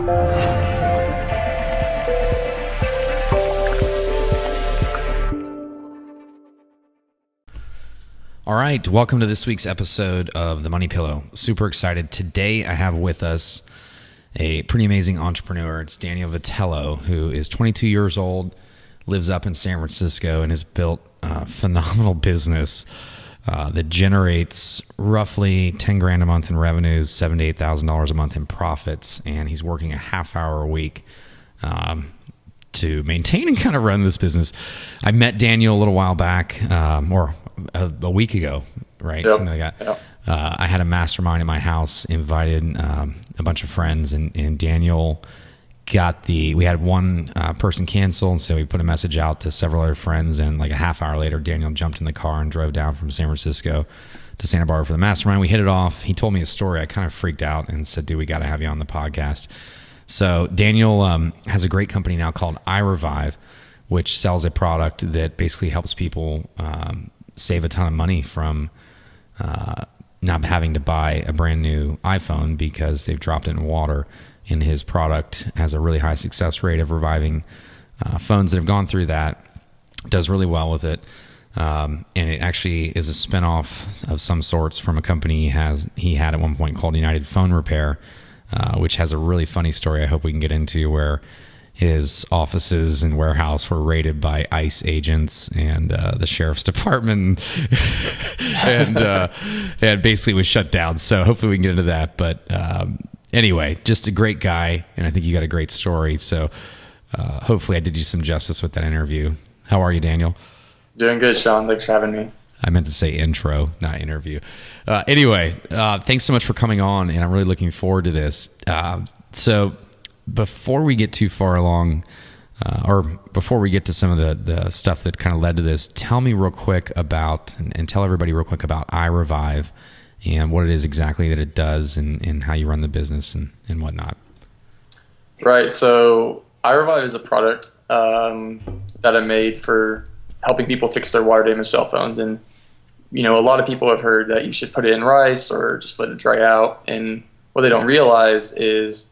All right, welcome to this week's episode of The Money Pillow. Super excited. Today I have with us a pretty amazing entrepreneur. It's Daniel Vitiello, who is 22 years old, lives up in San Francisco, and has built a phenomenal business that generates roughly 10 grand a month in revenues, $7,000 to $8,000 a month in profits, and he's working a half hour a week to maintain and kind of run this business. I met Daniel a little while back, or a week ago, right? Yep. Something like that. Yep. I had a mastermind at my house, invited a bunch of friends, and Daniel we had one person cancel, and so we put a message out to several other friends, and like a half hour later, Daniel jumped in the car and drove down from San Francisco to Santa Barbara for the mastermind. We hit it off. He told me a story. I kind of freaked out and said, dude, we got to have you on the podcast. So Daniel has a great company now called iRevive, which sells a product that basically helps people save a ton of money from not having to buy a brand new iPhone because they've dropped it in water. And his product has a really high success rate of reviving phones that have gone through that. Does really well with it. And it actually is a spinoff of some sorts from a company he had at one point called United Phone Repair, which has a really funny story I hope we can get into, where his offices and warehouse were raided by ICE agents and the sheriff's department and basically was shut down. So hopefully we can get into that. But anyway, just a great guy, and I think you got a great story. So hopefully I did you some justice with that interview. How are you, Daniel? Doing good, Sean. Thanks for having me. I meant to say intro, not interview. Anyway, thanks so much for coming on, and I'm really looking forward to this. So before we get too far along, or before we get to some of the stuff that kind of led to this, tell me real quick about, and tell everybody real quick about iRevive and what it is exactly that it does, and how you run the business and whatnot. Right. So iRevive is a product that I made for helping people fix their water damaged cell phones. And, you know, a lot of people have heard that you should put it in rice or just let it dry out. And what they don't realize is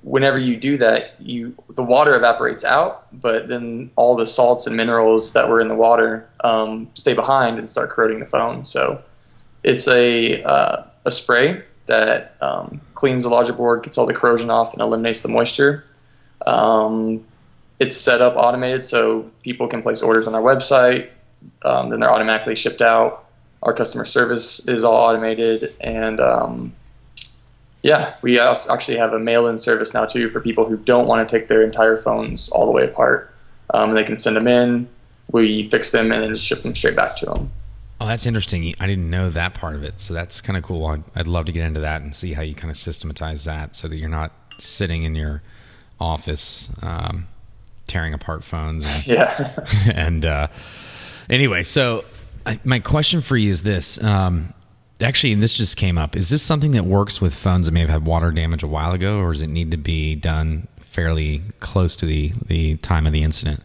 whenever you do that, the water evaporates out, but then all the salts and minerals that were in the water stay behind and start corroding the phone. So it's a spray that cleans the logic board, gets all the corrosion off, and eliminates the moisture. It's set up automated, so people can place orders on our website. Then they're automatically shipped out. Our customer service is all automated, and we also actually have a mail-in service now too for people who don't want to take their entire phones all the way apart. They can send them in, we fix them, and then just ship them straight back to them. Oh, that's interesting. I didn't know that part of it. So that's kind of cool. I'd love to get into that and see how you kind of systematize that so that you're not sitting in your office tearing apart phones. And anyway, so my question for you is this. Actually, and this just came up. Is this something that works with phones that may have had water damage a while ago, or does it need to be done fairly close to the time of the incident?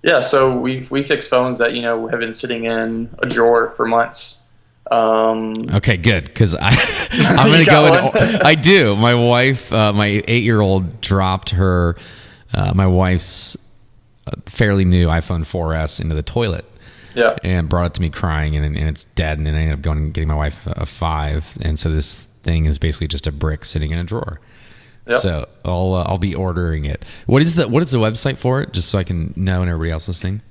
Yeah, so we fix phones that, have been sitting in a drawer for months. Okay, good, because I'm going to go in. I do. My wife, my 8-year-old, dropped my wife's fairly new iPhone 4S into the toilet. Yeah. And brought it to me crying, and it's dead. And then I ended up going and getting my wife a 5, and so this thing is basically just a brick sitting in a drawer. Yep. So I'll be ordering it. What is the website for it, just so I can know and everybody else listening?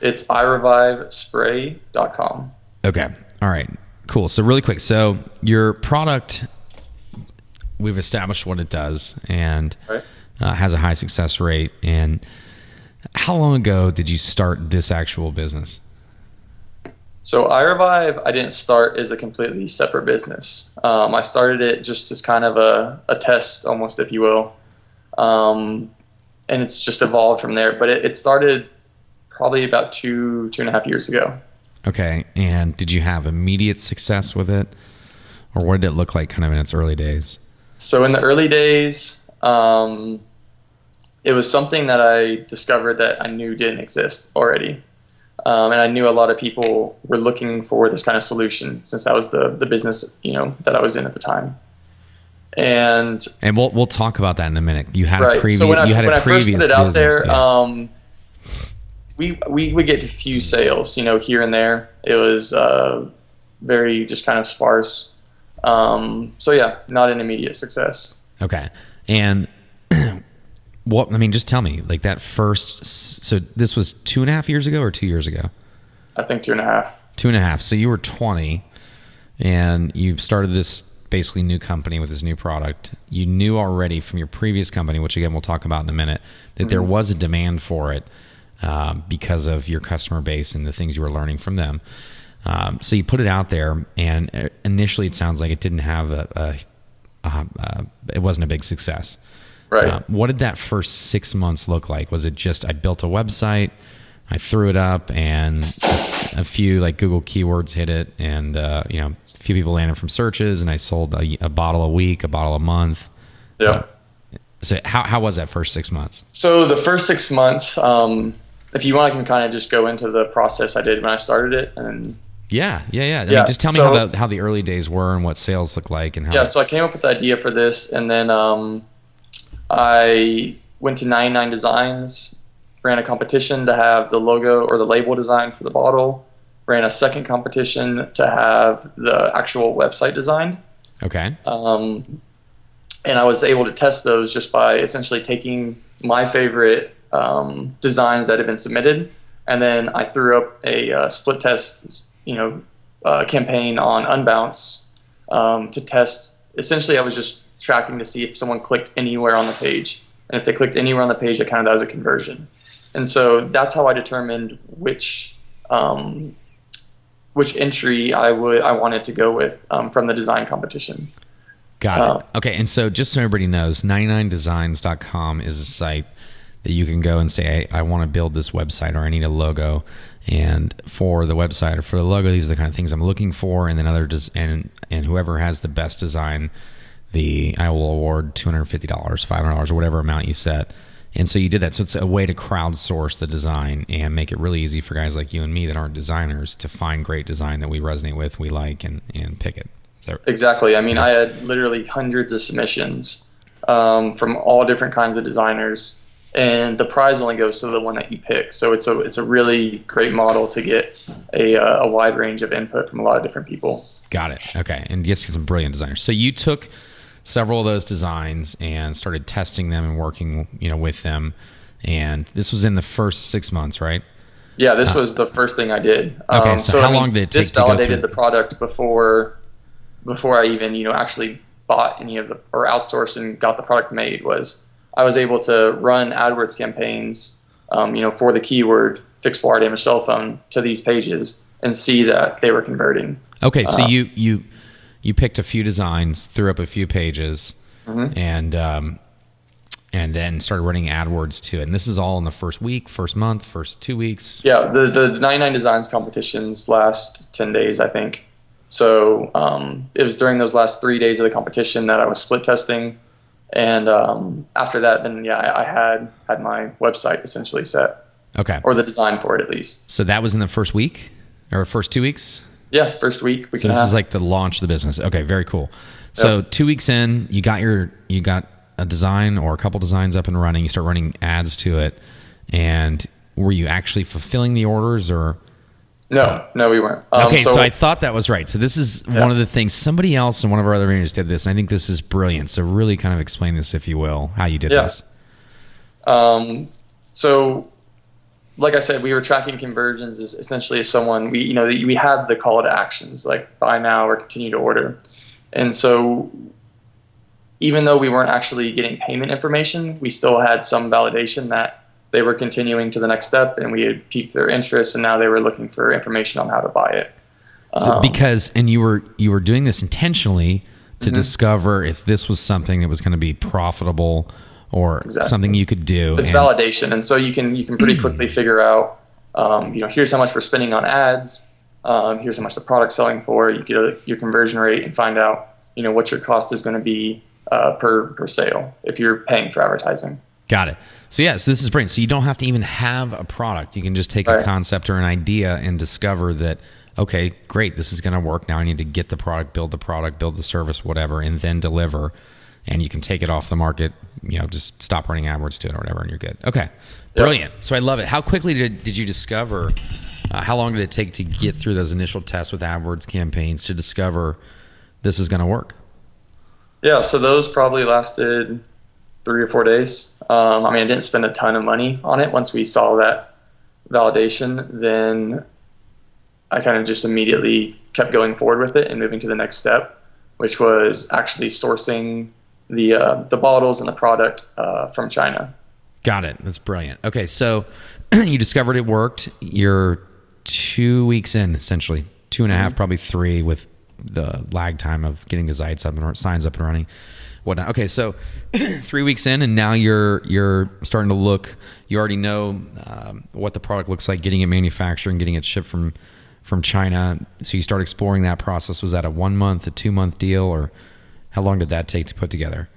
It's irevivespray.com. Okay. All right. Cool. So really quick. So your product, we've established what it does, and right. Has a high success rate. And how long ago did you start this actual business? So iRevive, I didn't start as a completely separate business. I started it just as kind of a test, almost, if you will. And it's just evolved from there. But it started probably about 2.5 years ago. Okay. And did you have immediate success with it? Or what did it look like kind of in its early days? So in the early days, it was something that I discovered that I knew didn't exist already. And I knew a lot of people were looking for this kind of solution, since that was the business, that I was in at the time. And we'll talk about that in a minute. You had right. a previous So when I first previous put it out business. there, Yeah. we would get a few sales, here and there. It was very just kind of sparse. So yeah, not an immediate success. Okay. And just tell me, like that first, so this was 2.5 years ago or 2 years ago? I think 2.5. 2.5. So you were 20 and you started this basically new company with this new product. You knew already from your previous company, which again, we'll talk about in a minute, that there was a demand for it because of your customer base and the things you were learning from them. So you put it out there, and initially it sounds like it didn't have it wasn't a big success. Right. What did that first 6 months look like? Was it just I built a website, I threw it up, and a few like Google keywords hit it, and a few people landed from searches, and I sold a bottle a week, a bottle a month? Yeah. So how was that first 6 months? So the first 6 months, if you want, I can kind of just go into the process I did when I started it. And Yeah. I mean, just tell me so, how the early days were and what sales look like and how. Yeah, so I came up with the idea for this, and then I went to 99 Designs, ran a competition to have the logo or the label design for the bottle, ran a second competition to have the actual website designed. Okay. And I was able to test those just by essentially taking my favorite designs that had been submitted, and then I threw up a split test, campaign on Unbounce to test. Essentially, I was just tracking to see if someone clicked anywhere on the page, and if they clicked anywhere on the page, that was a conversion. And so that's how I determined which entry I wanted to go with from the design competition. Got it. Okay, and so just so everybody knows, 99designs.com is a site that you can go and say, hey, I want to build this website, or I need a logo. And for the website or for the logo, these are the kind of things I'm looking for. And then and whoever has the best design, I will award $250, $500, or whatever amount you set. And so you did that. So it's a way to crowdsource the design and make it really easy for guys like you and me that aren't designers to find great design that we resonate with, we like, and pick it. So, exactly. I mean, I had literally hundreds of submissions from all different kinds of designers, and the prize only goes to the one that you pick. So it's a really great model to get a wide range of input from a lot of different people. Got it. Okay. And just some brilliant designers. So you took several of those designs and started testing them and working, with them. And this was in the first 6 months, right? Yeah, this was the first thing I did. Okay. So how long did it take to go through? This validated the product before I even, actually bought any of or outsourced and got the product made. Was I was able to run AdWords campaigns, for the keyword fixed wire damage cell phone to these pages and see that they were converting. Okay. So you picked a few designs, threw up a few pages, and then started running AdWords to it. And this is all in the first week, first month, first 2 weeks. Yeah, the 99 Designs competitions last 10 days, I think. So it was during those last 3 days of the competition that I was split testing. And after that, then I had my website essentially set. Okay. Or the design for it, at least. So that was in the first week or first 2 weeks? Yeah, first week. So this is like the launch of the business. Okay, very cool. So 2 weeks in, you got a design or a couple designs up and running. You start running ads to it, and were you actually fulfilling the orders or? No, we weren't. Okay, so I thought that was right. So this is one of the things. Somebody else in one of our other videos did this, and I think this is brilliant. So really kind of explain this, if you will, how you did this. So like I said, we were tracking conversions as essentially as someone, we had the call to actions like buy now or continue to order. And so even though we weren't actually getting payment information, we still had some validation that they were continuing to the next step, and we had piqued their interest, and now they were looking for information on how to buy it. And you were doing this intentionally to discover if this was something that was going to be profitable or something you could do. It's validation, and so you can pretty quickly figure out, here's how much we're spending on ads, here's how much the product's selling for. You get your conversion rate and find out, what your cost is going to be per sale if you're paying for advertising. Got it. So so this is brilliant. So you don't have to even have a product. You can just take a concept or an idea and discover that, okay, great, this is going to work. Now I need to get the product, build the service, whatever, and then deliver. and you can take it off the market. Just stop running AdWords to it or whatever, and you're good. Okay, brilliant. So I love it. How quickly did you discover? How long did it take to get through those initial tests with AdWords campaigns to discover this is going to work? Yeah, so those probably lasted 3 or 4 days. I didn't spend a ton of money on it. Once we saw that validation, then I kind of just immediately kept going forward with it and moving to the next step, which was actually sourcing the bottles and the product from China. Got it. That's brilliant. Okay, so you discovered it worked. You're 2 weeks in, essentially 2.5, probably 3, with the lag time of getting the signs up and running, whatnot. Okay, so 3 weeks in, and now you're starting to look. You already know what the product looks like, getting it manufactured and getting it shipped from China. So you start exploring that process. Was that a 1 month, a 2 month deal, or how long did that take to put together?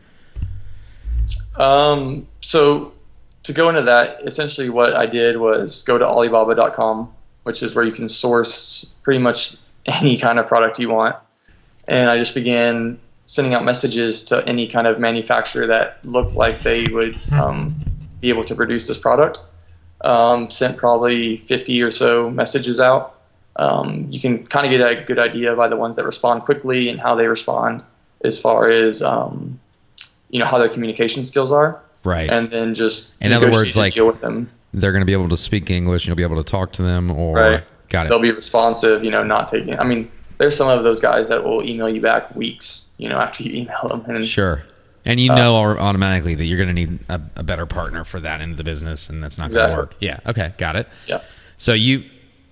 So to go into that, essentially what I did was go to Alibaba.com, which is where you can source pretty much any kind of product you want. And I just began sending out messages to any kind of manufacturer that looked like they would be able to produce this product. Sent probably 50 or so messages out. You can kind of get a good idea by the ones that respond quickly and how they respond as far as how their communication skills are. Right. And then just in other words, like, deal with them. They're going to be able to speak English and you'll be able to talk to them, or right. Got it. They'll be responsive, not taking. There's some of those guys that will email you back weeks, after you email them. And, sure. And automatically that you're going to need a better partner for that end of the business, and that's not going to work. Yeah. Okay. Got it. Yeah. So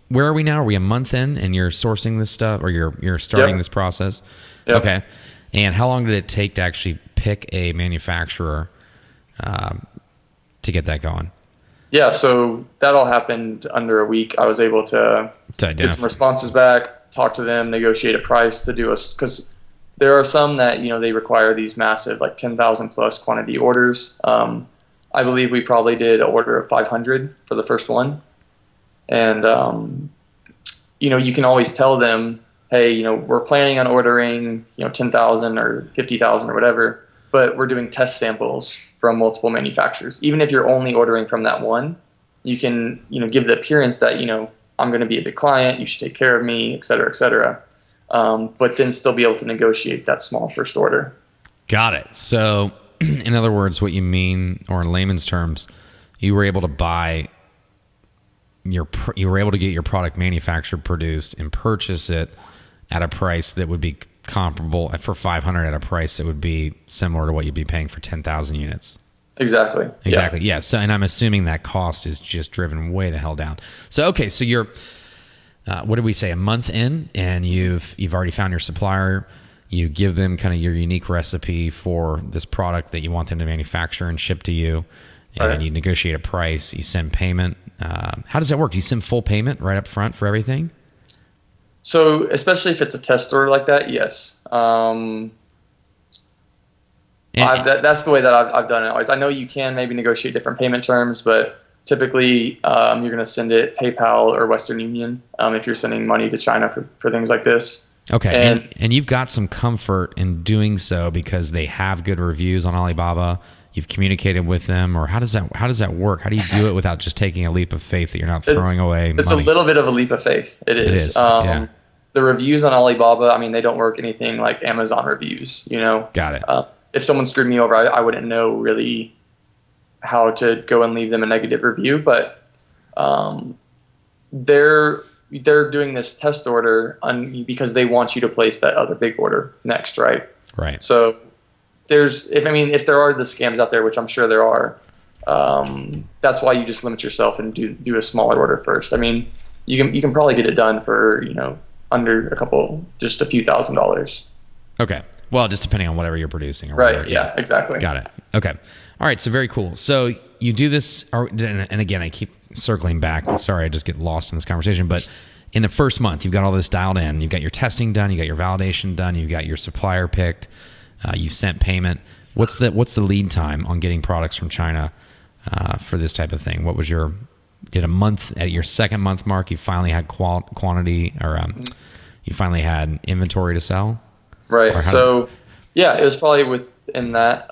where are we now? Are we a month in and you're sourcing this stuff, or you're starting this process? Yep. Okay. And how long did it take to actually pick a manufacturer to get that going? Yeah, so that all happened under a week. I was able to get some responses back, talk to them, negotiate a price to do us, because there are some that they require these massive, like 10,000 plus quantity orders. I believe we probably did an order of 500 for the first one, and you can always tell them, hey, we're planning on ordering 10,000 or 50,000 or whatever, but we're doing test samples from multiple manufacturers. Even if you're only ordering from that one, you can, give the appearance that, I'm going to be a big client, you should take care of me, et cetera, et cetera. But then still be able to negotiate that small first order. Got it. So in other words, what you mean, or in layman's terms, you were able to get your product manufactured, produced, and purchase it at a price that would be comparable for 500 at a price that would be similar to what you'd be paying for 10,000 units. Exactly. Yeah. So, and I'm assuming that cost is just driven way the hell down. So, okay. So you're, what did we say? A month in, and you've already found your supplier. You give them kind of your unique recipe for this product that you want them to manufacture and ship to you. And you negotiate a price, you send payment. How does that work? Do you send full payment right up front for everything? So especially if it's a test order like that, yes. That's the way that I've done it always. I know you can maybe negotiate different payment terms, but typically you're going to send it PayPal or Western Union if you're sending money to China for things like this. Okay, and you've got some comfort in doing so because they have good reviews on Alibaba. You've communicated with them, or how does that work? How do you do it without just taking a leap of faith that you're not throwing away money? It's a little bit of a leap of faith. It is. Yeah. The reviews on Alibaba, they don't work anything like Amazon reviews. Got it. If someone screwed me over, I wouldn't know really how to go and leave them a negative review. But they're doing this test order because they want you to place that other big order next, right? Right. So if there are the scams out there, which I'm sure there are, that's why you just limit yourself and do a smaller order first. You can probably get it done for under just a few $1,000s. Okay. Well, just depending on whatever you're producing. Or right. Whatever. Yeah, exactly. Got it. Okay. All right. So very cool. So you do this, and again, I keep circling back. Sorry, I just get lost in this conversation. But in the first month, you've got all this dialed in. You've got your testing done. You got your validation done. You've got your supplier picked. You've sent payment. What's the lead time on getting products from China for this type of thing? What was did a month at your second month mark? You finally had quantity, or you finally had inventory to sell? Right. So, yeah, it was probably in that.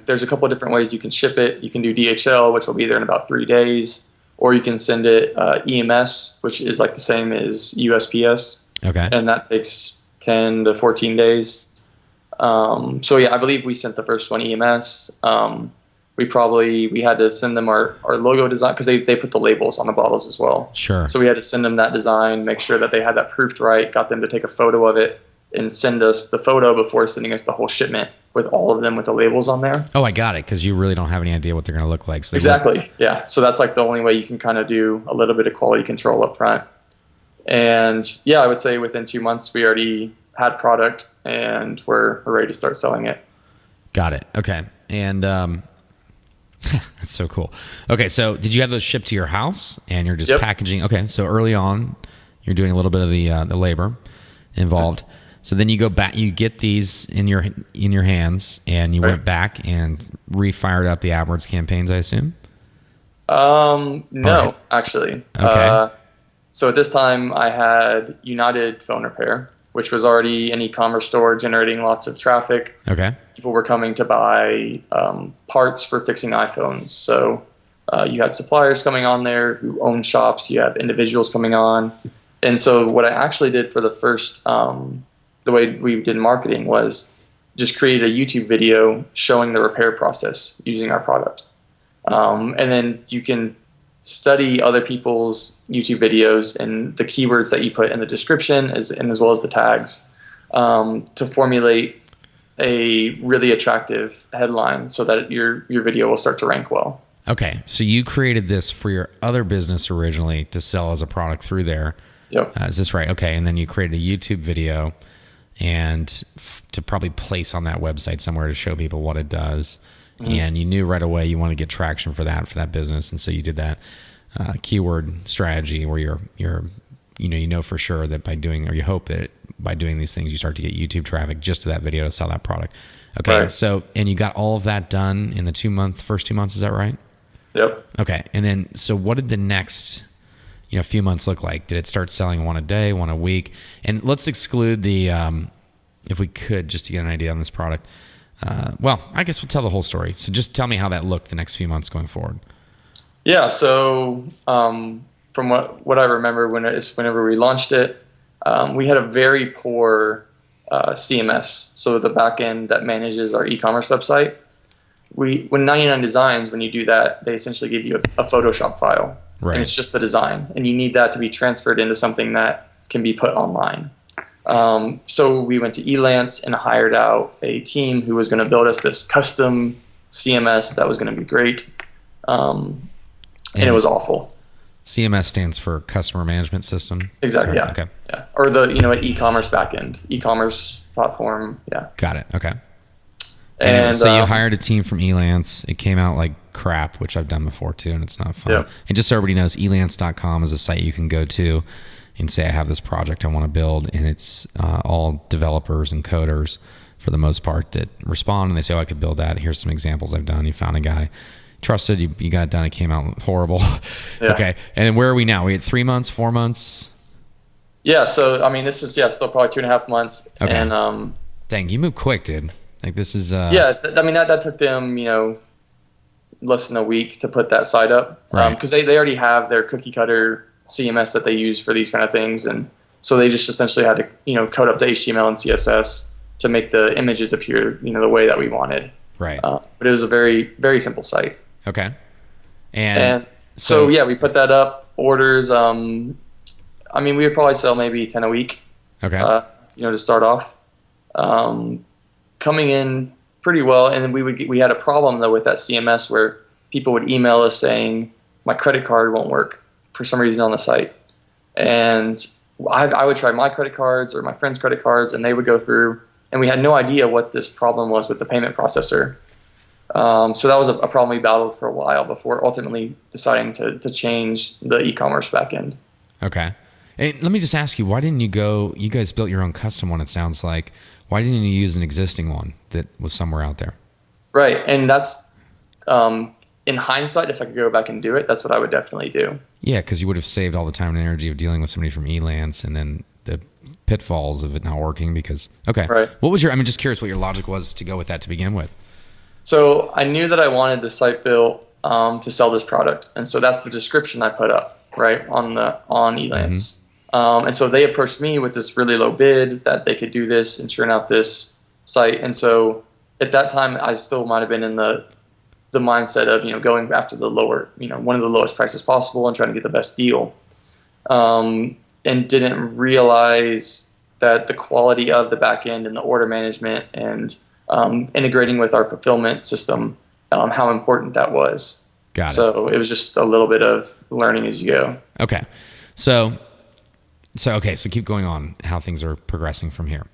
There's a couple of different ways you can ship it. You can do DHL, which will be there in about 3 days, or you can send it EMS, which is like the same as USPS. Okay. And that takes 10 to 14 days. So yeah, I believe we sent the first one EMS. We had to send them our logo design because they put the labels on the bottles as well. Sure. So we had to send them that design, make sure that they had that proofed right, got them to take a photo of it and send us the photo before sending us the whole shipment with all of them with the labels on there. Oh, I got it, because you really don't have any idea what they're going to look like. So exactly. Yeah. So that's like the only way you can kind of do a little bit of quality control up front. And yeah, I would say within 2 months we already had product and we're ready to start selling it. Got it. Okay. And that's so cool. Okay, so did you have those shipped to your house and you're just packaging? Okay, so early on you're doing a little bit of the labor involved. So then you go back, you get these in your hands, and you went back and refired up the AdWords campaigns, I assume? No, actually. Okay. So at this time I had United Phone Repair, which was already an e-commerce store generating lots of traffic. Okay. People were coming to buy parts for fixing iPhones. So you had suppliers coming on there who own shops. You have individuals coming on. And so what I actually did for the first, the way we did marketing was just create a YouTube video showing the repair process using our product. And then you can study other people's YouTube videos and the keywords that you put in the description as well as the tags to formulate a really attractive headline so that your video will start to rank well. Okay, so you created this for your other business originally to sell as a product through there. Yep. Is this right? Okay, and then you created a YouTube video and to probably place on that website somewhere to show people what it does. Mm-hmm. And you knew right away you wanted to get traction for that business, and so you did that keyword strategy where you're you know for sure that by doing, or you hope that by doing these things you start to get YouTube traffic just to that video to sell that product. Okay, right. So and you got all of that done in the first 2 months, is that right? Yep. Okay, and then so what did the next few months look like? Did it start selling one a day, one a week? And let's exclude the if we could, just to get an idea on this product. Well, I guess we'll tell the whole story. So just tell me how that looked the next few months going forward. Yeah. So from what I remember whenever we launched it, we had a very poor CMS. So the backend that manages our e-commerce website. When 99 Designs, when you do that, they essentially give you a Photoshop file. Right. And it's just the design. And you need that to be transferred into something that can be put online. So we went to Elance and hired out a team who was going to build us this custom CMS that was going to be great. And it was awful. CMS stands for Customer Management System? Exactly, yeah. Okay. Yeah. Or an e-commerce backend, e-commerce platform, yeah. Got it, okay. And so you hired a team from Elance. It came out like crap, which I've done before too, and it's not fun. Yep. And just so everybody knows, elance.com is a site you can go to and say, I have this project I want to build, and it's all developers and coders for the most part that respond, and they say, I could build that. Here's some examples I've done. You found a guy, trusted, you got it done, it came out horrible. Yeah. Okay, and where are we now? We at 3 months, 4 months? Yeah, so, I mean, this is, still probably 2.5 months. Okay. And, dang, you move quick, dude. Like, this is... Yeah, I mean, that took them, less than a week to put that site up. Right. Because they already have their cookie cutter CMS that they use for these kind of things. And so they just essentially had to, code up the HTML and CSS to make the images appear, the way that we wanted. Right. But it was a very, very simple site. Okay. And so yeah, we put that up. Orders, I mean, we would probably sell maybe 10 a week. Okay. To start off. Coming in pretty well, and then we had a problem though with that CMS where people would email us saying my credit card won't work for some reason on the site, and I would try my credit cards or my friends' credit cards, and they would go through, and we had no idea what this problem was with the payment processor. So that was a problem we battled for a while before ultimately deciding to change the e-commerce backend. Okay, and let me just ask you, why didn't you guys built your own custom one? It sounds like. Why didn't you use an existing one that was somewhere out there? Right, and that's, in hindsight, if I could go back and do it, that's what I would definitely do. Yeah, because you would have saved all the time and energy of dealing with somebody from Elance and then the pitfalls of it not working because... Okay, right. What was I'm just curious what your logic was to go with that to begin with. So I knew that I wanted the site built to sell this product, and so that's the description I put up right on Elance. And so they approached me with this really low bid that they could do this and churn out this site. And so at that time, I still might have been in the mindset of going after the lower, one of the lowest prices possible and trying to get the best deal, and didn't realize that the quality of the back end and the order management and integrating with our fulfillment system, how important that was. Got it. So it was just a little bit of learning as you go. Okay. So keep going on how things are progressing from here.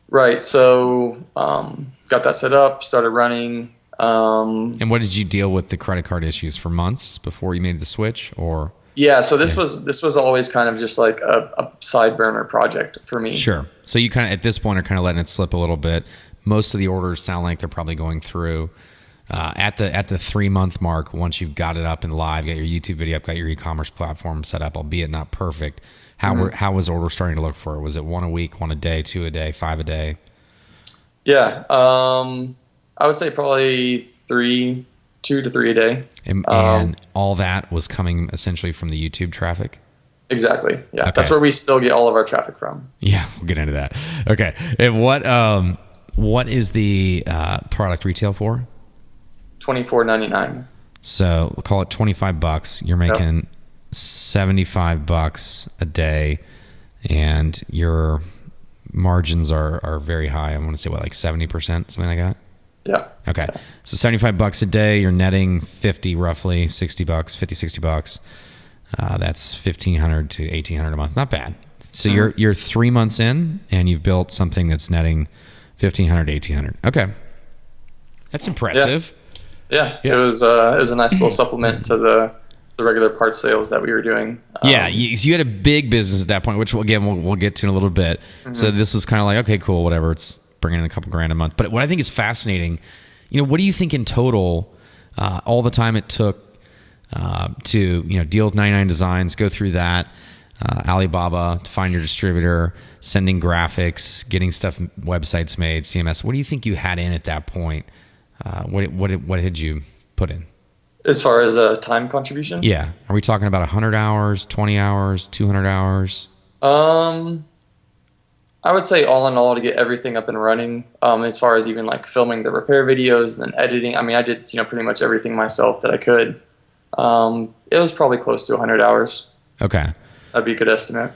Right. So got that set up, started running. And what did you deal with the credit card issues for months before you made the switch, or? Yeah. So this was always kind of just like a side burner project for me. Sure. So you kind of, at this point, are kind of letting it slip a little bit. Most of the orders sound like they're probably going through. At the 3-month mark, once you've got it up and live, got your YouTube video up, got your e-commerce platform set up, albeit not perfect, how was order starting to look for it? Was it 1 a week, 1 a day, 2 a day, 5 a day? Yeah, I would say probably 2 to 3 a day. And all that was coming essentially from the YouTube traffic? Exactly. Yeah, Okay. That's where we still get all of our traffic from. Yeah, we'll get into that. Okay. And what is the product retail for? $24.99. So we'll call it $25. You're making $75 a day, and your margins are very high. I want to say like 70%, something like that. Yeah. Okay. So $75 a day, you're netting 50 roughly, $60, $50-$60. That's $1,500 to $1,800 a month. Not bad. So you're 3 months in, and you've built something that's netting $1,500 to $1,800. Okay. That's impressive. Yeah. It was a nice little supplement to the regular parts sales that we were doing. You had a big business at that point, which again we'll get to in a little bit. So this was kind of like, okay, cool, whatever. It's bringing in a couple grand a month. But what I think is fascinating, what do you think in total, all the time it took to deal with 99 Designs, go through that, Alibaba, to find your distributor, sending graphics, getting stuff, websites made, CMS. What do you think you had in at that point? What had you put in? As far as a time contribution? Yeah. Are we talking about 100 hours, 20 hours, 200 hours? I would say all in all, to get everything up and running, as far as even like filming the repair videos and then editing. I mean, I did, pretty much everything myself that I could. It was probably close to 100 hours. Okay. That'd be a good estimate.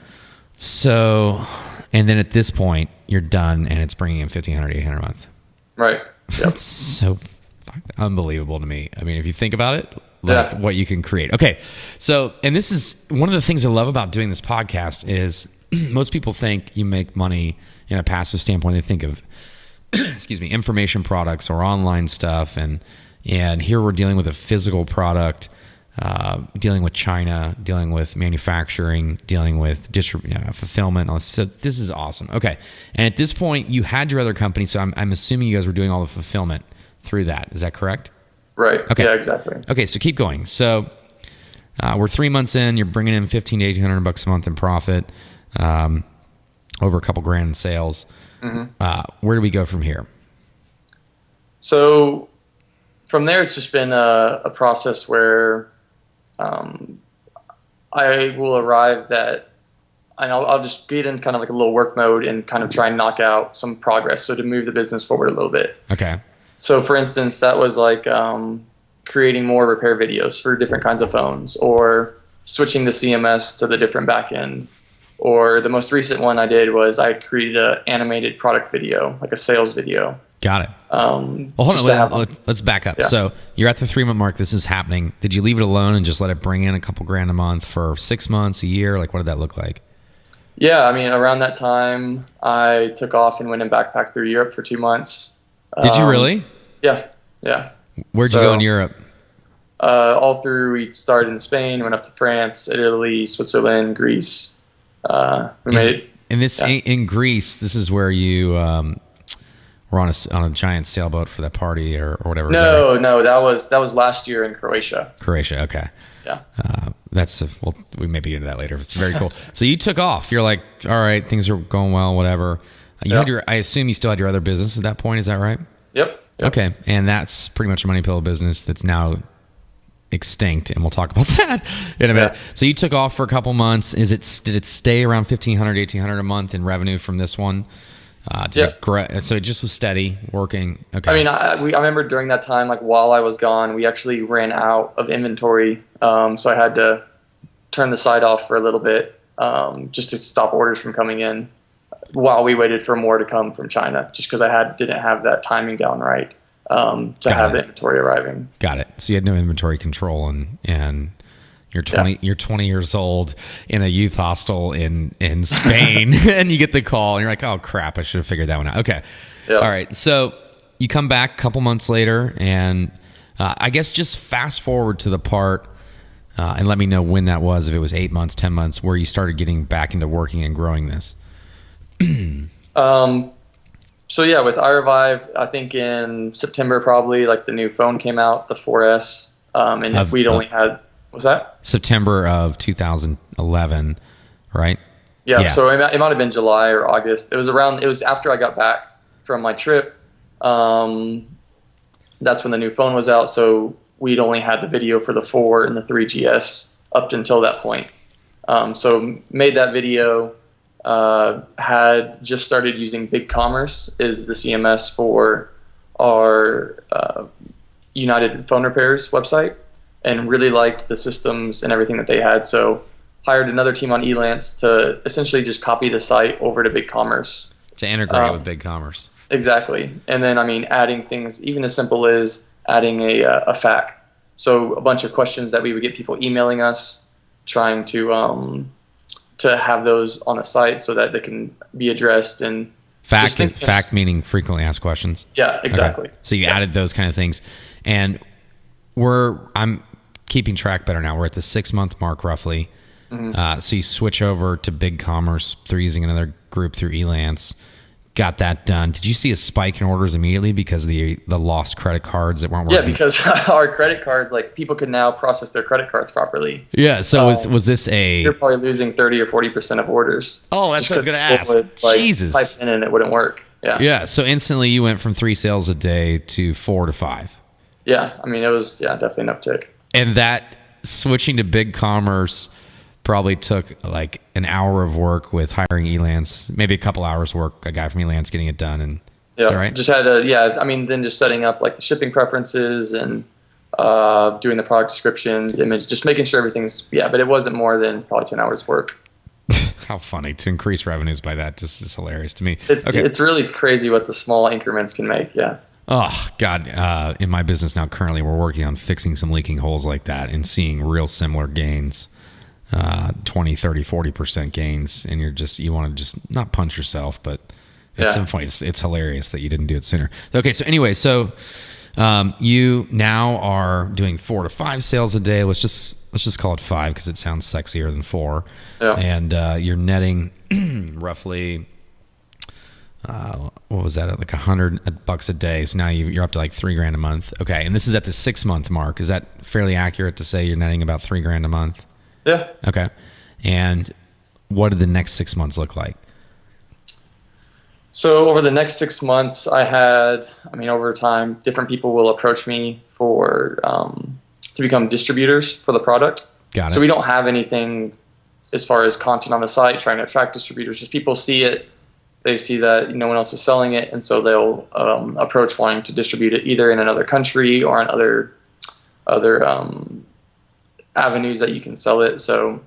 So, and then at this point, you're done and it's bringing in $1,500, $800 a month. Right. Yep. That's so unbelievable to me. I mean, if you think about it, what you can create. Okay. So, and this is one of the things I love about doing this podcast is most people think you make money in a passive standpoint. They think of, information products or online stuff. And here we're dealing with a physical product, dealing with China, dealing with manufacturing, dealing with fulfillment. All this. So this is awesome. Okay. And at this point you had your other company. So I'm assuming you guys were doing all the fulfillment through that. Is that correct? Right. Okay. Yeah, exactly. Okay. So keep going. So we're 3 months in, you're bringing in $1,500 to $1,800 a month in profit, over a couple grand in sales. Where do we go from here? So from there, it's just been a process where I will arrive that, and I'll just get in kind of like a little work mode and kind of try and knock out some progress. So to move the business forward a little bit. Okay. So for instance, that was like creating more repair videos for different kinds of phones, or switching the CMS to the different backend. Or the most recent one I did was I created an animated product video, like a sales video. Got it. Well, hold on. Let's back up. Yeah. So you're at the 3-month mark. This is happening. Did you leave it alone and just let it bring in a couple grand a month for 6 months, a year? Like, what did that look like? Yeah, I mean, around that time, I took off and went and backpacked through Europe for 2 months. Did you really? Yeah. Where'd you go in Europe? All through. We started in Spain, went up to France, Italy, Switzerland, Greece. In Greece, this is where you were on a giant sailboat for that party or whatever. No, that was last year in Croatia. Croatia, okay. Yeah. We maybe get into that later. It's very cool. So you took off. You're like, all right, things are going well, whatever. I assume you still had your other business at that point. Is that right? Yep. Yep. Okay. And that's pretty much a money pillow business that's now extinct, and we'll talk about that in a minute. Yeah. So you took off for a couple months. Did it stay around 1,500, 1,800 a month in revenue from this one? So it just was steady working. Okay. I mean, I remember during that time, like while I was gone, we actually ran out of inventory. So I had to turn the site off for a little bit, just to stop orders from coming in while we waited for more to come from China, just because didn't have that timing down right, to have the inventory arriving. Got it. So you had no inventory control, and you're 20 you're 20 years old in a youth hostel in Spain and you get the call and you're like, oh crap, I should have figured that one out. Okay. Yep. All right. So you come back a couple months later, and I guess just fast forward to the part, and let me know when that was, if it was 8 months, 10 months, where you started getting back into working and growing this. So yeah, with iRevive, I think in September probably, like the new phone came out, the 4S, and if we'd only had, was that September of 2011, right? Yeah. So it might have been July or August. It was after I got back from my trip. That's when the new phone was out. So we'd only had the video for the 4 and the 3GS up until that point. So made that video. Had just started using BigCommerce is the CMS for our United Phone Repairs website, and really liked the systems and everything that they had. So hired another team on Elance to essentially just copy the site over to BigCommerce. To integrate with BigCommerce. Exactly. And then, I mean, adding things even as simple as adding a FAQ. So a bunch of questions that we would get people emailing us, trying to have those on a site so that they can be addressed. And FAQ meaning frequently asked questions. Yeah, exactly. Okay. So you added those kind of things, and I'm keeping track better now. We're at the 6 month mark roughly. Mm-hmm. So you switch over to BigCommerce through using another group through Elance. Got that done. Did you see a spike in orders immediately because of the lost credit cards that weren't working? Yeah, because our credit cards, like people could now process their credit cards properly. Yeah. So was this you're probably losing 30 or 40% of orders? Oh, that's what I was going to ask. Would, Jesus. Type in and it wouldn't work. Yeah. Yeah. So instantly you went from 3 sales a day to 4 to 5. Yeah. I mean, it was definitely an uptick. And that switching to BigCommerce probably took like an hour of work with hiring Elance, maybe a couple hours work, a guy from Elance getting it done. And yeah, is that right? Just had then just setting up like the shipping preferences and doing the product descriptions, image, just making sure everything's, but it wasn't more than probably 10 hours work. How funny to increase revenues by that. Just is hilarious to me. It's really crazy what the small increments can make. Yeah. Oh God. In my business now, currently we're working on fixing some leaking holes like that and seeing real similar gains. 20, 30, 40% gains, and you want to just not punch yourself, but at some point it's hilarious that you didn't do it sooner. Okay. So anyway, you now are doing 4 to 5 sales a day. Let's just call it 5 because it sounds sexier than 4. Yeah. And you're netting roughly, what was that? Like $100 a day. So now you're up to like $3,000 a month. Okay. And this is at the 6 month mark. Is that fairly accurate to say you're netting about $3,000 a month? Yeah. Okay. And what did the next 6 months look like? So over the next 6 months, over time, different people will approach me for to become distributors for the product. Got it. So we don't have anything as far as content on the site trying to attract distributors. Just people see it, they see that no one else is selling it, and so they'll approach wanting to distribute it either in another country or on other avenues that you can sell it. So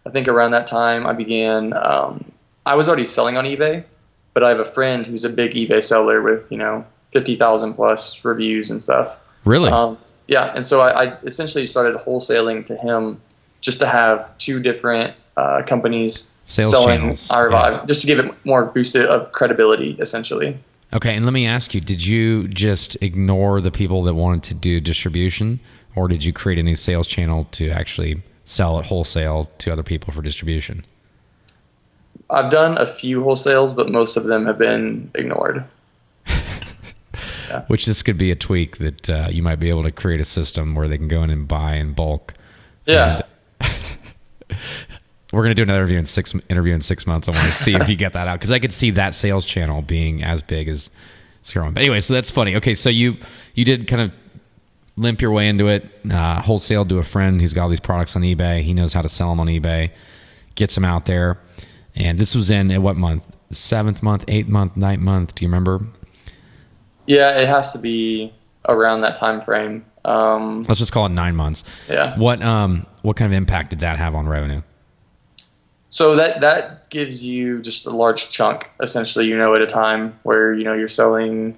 I think around that time I began, I was already selling on eBay, but I have a friend who's a big eBay seller with, 50,000 plus reviews and stuff. Really? Yeah. And so I essentially started wholesaling to him just to have 2 different companies sales selling channels. iRevive, just to give it more boost of credibility, essentially. Okay. And let me ask you, did you just ignore the people that wanted to do distribution? Or did you create a new sales channel to actually sell at wholesale to other people for distribution? I've done a few wholesales, but most of them have been ignored. Yeah. Which this could be a tweak that you might be able to create a system where they can go in and buy in bulk. Yeah. We're going to do another interview in 6 months. I want to see if you get that out. Because I could see that sales channel being as big as It's growing. But anyway, so that's funny. Okay, so you did kind of limp your way into it, wholesale to a friend who's got all these products on eBay. He knows how to sell them on eBay, gets them out there. And this was in what month? 7th month, 8th month, 9th month? Do you remember? Yeah, it has to be around that time frame. Let's just call it 9 months. Yeah. What kind of impact did that have on revenue? So that gives you just a large chunk, essentially, at a time where, you're selling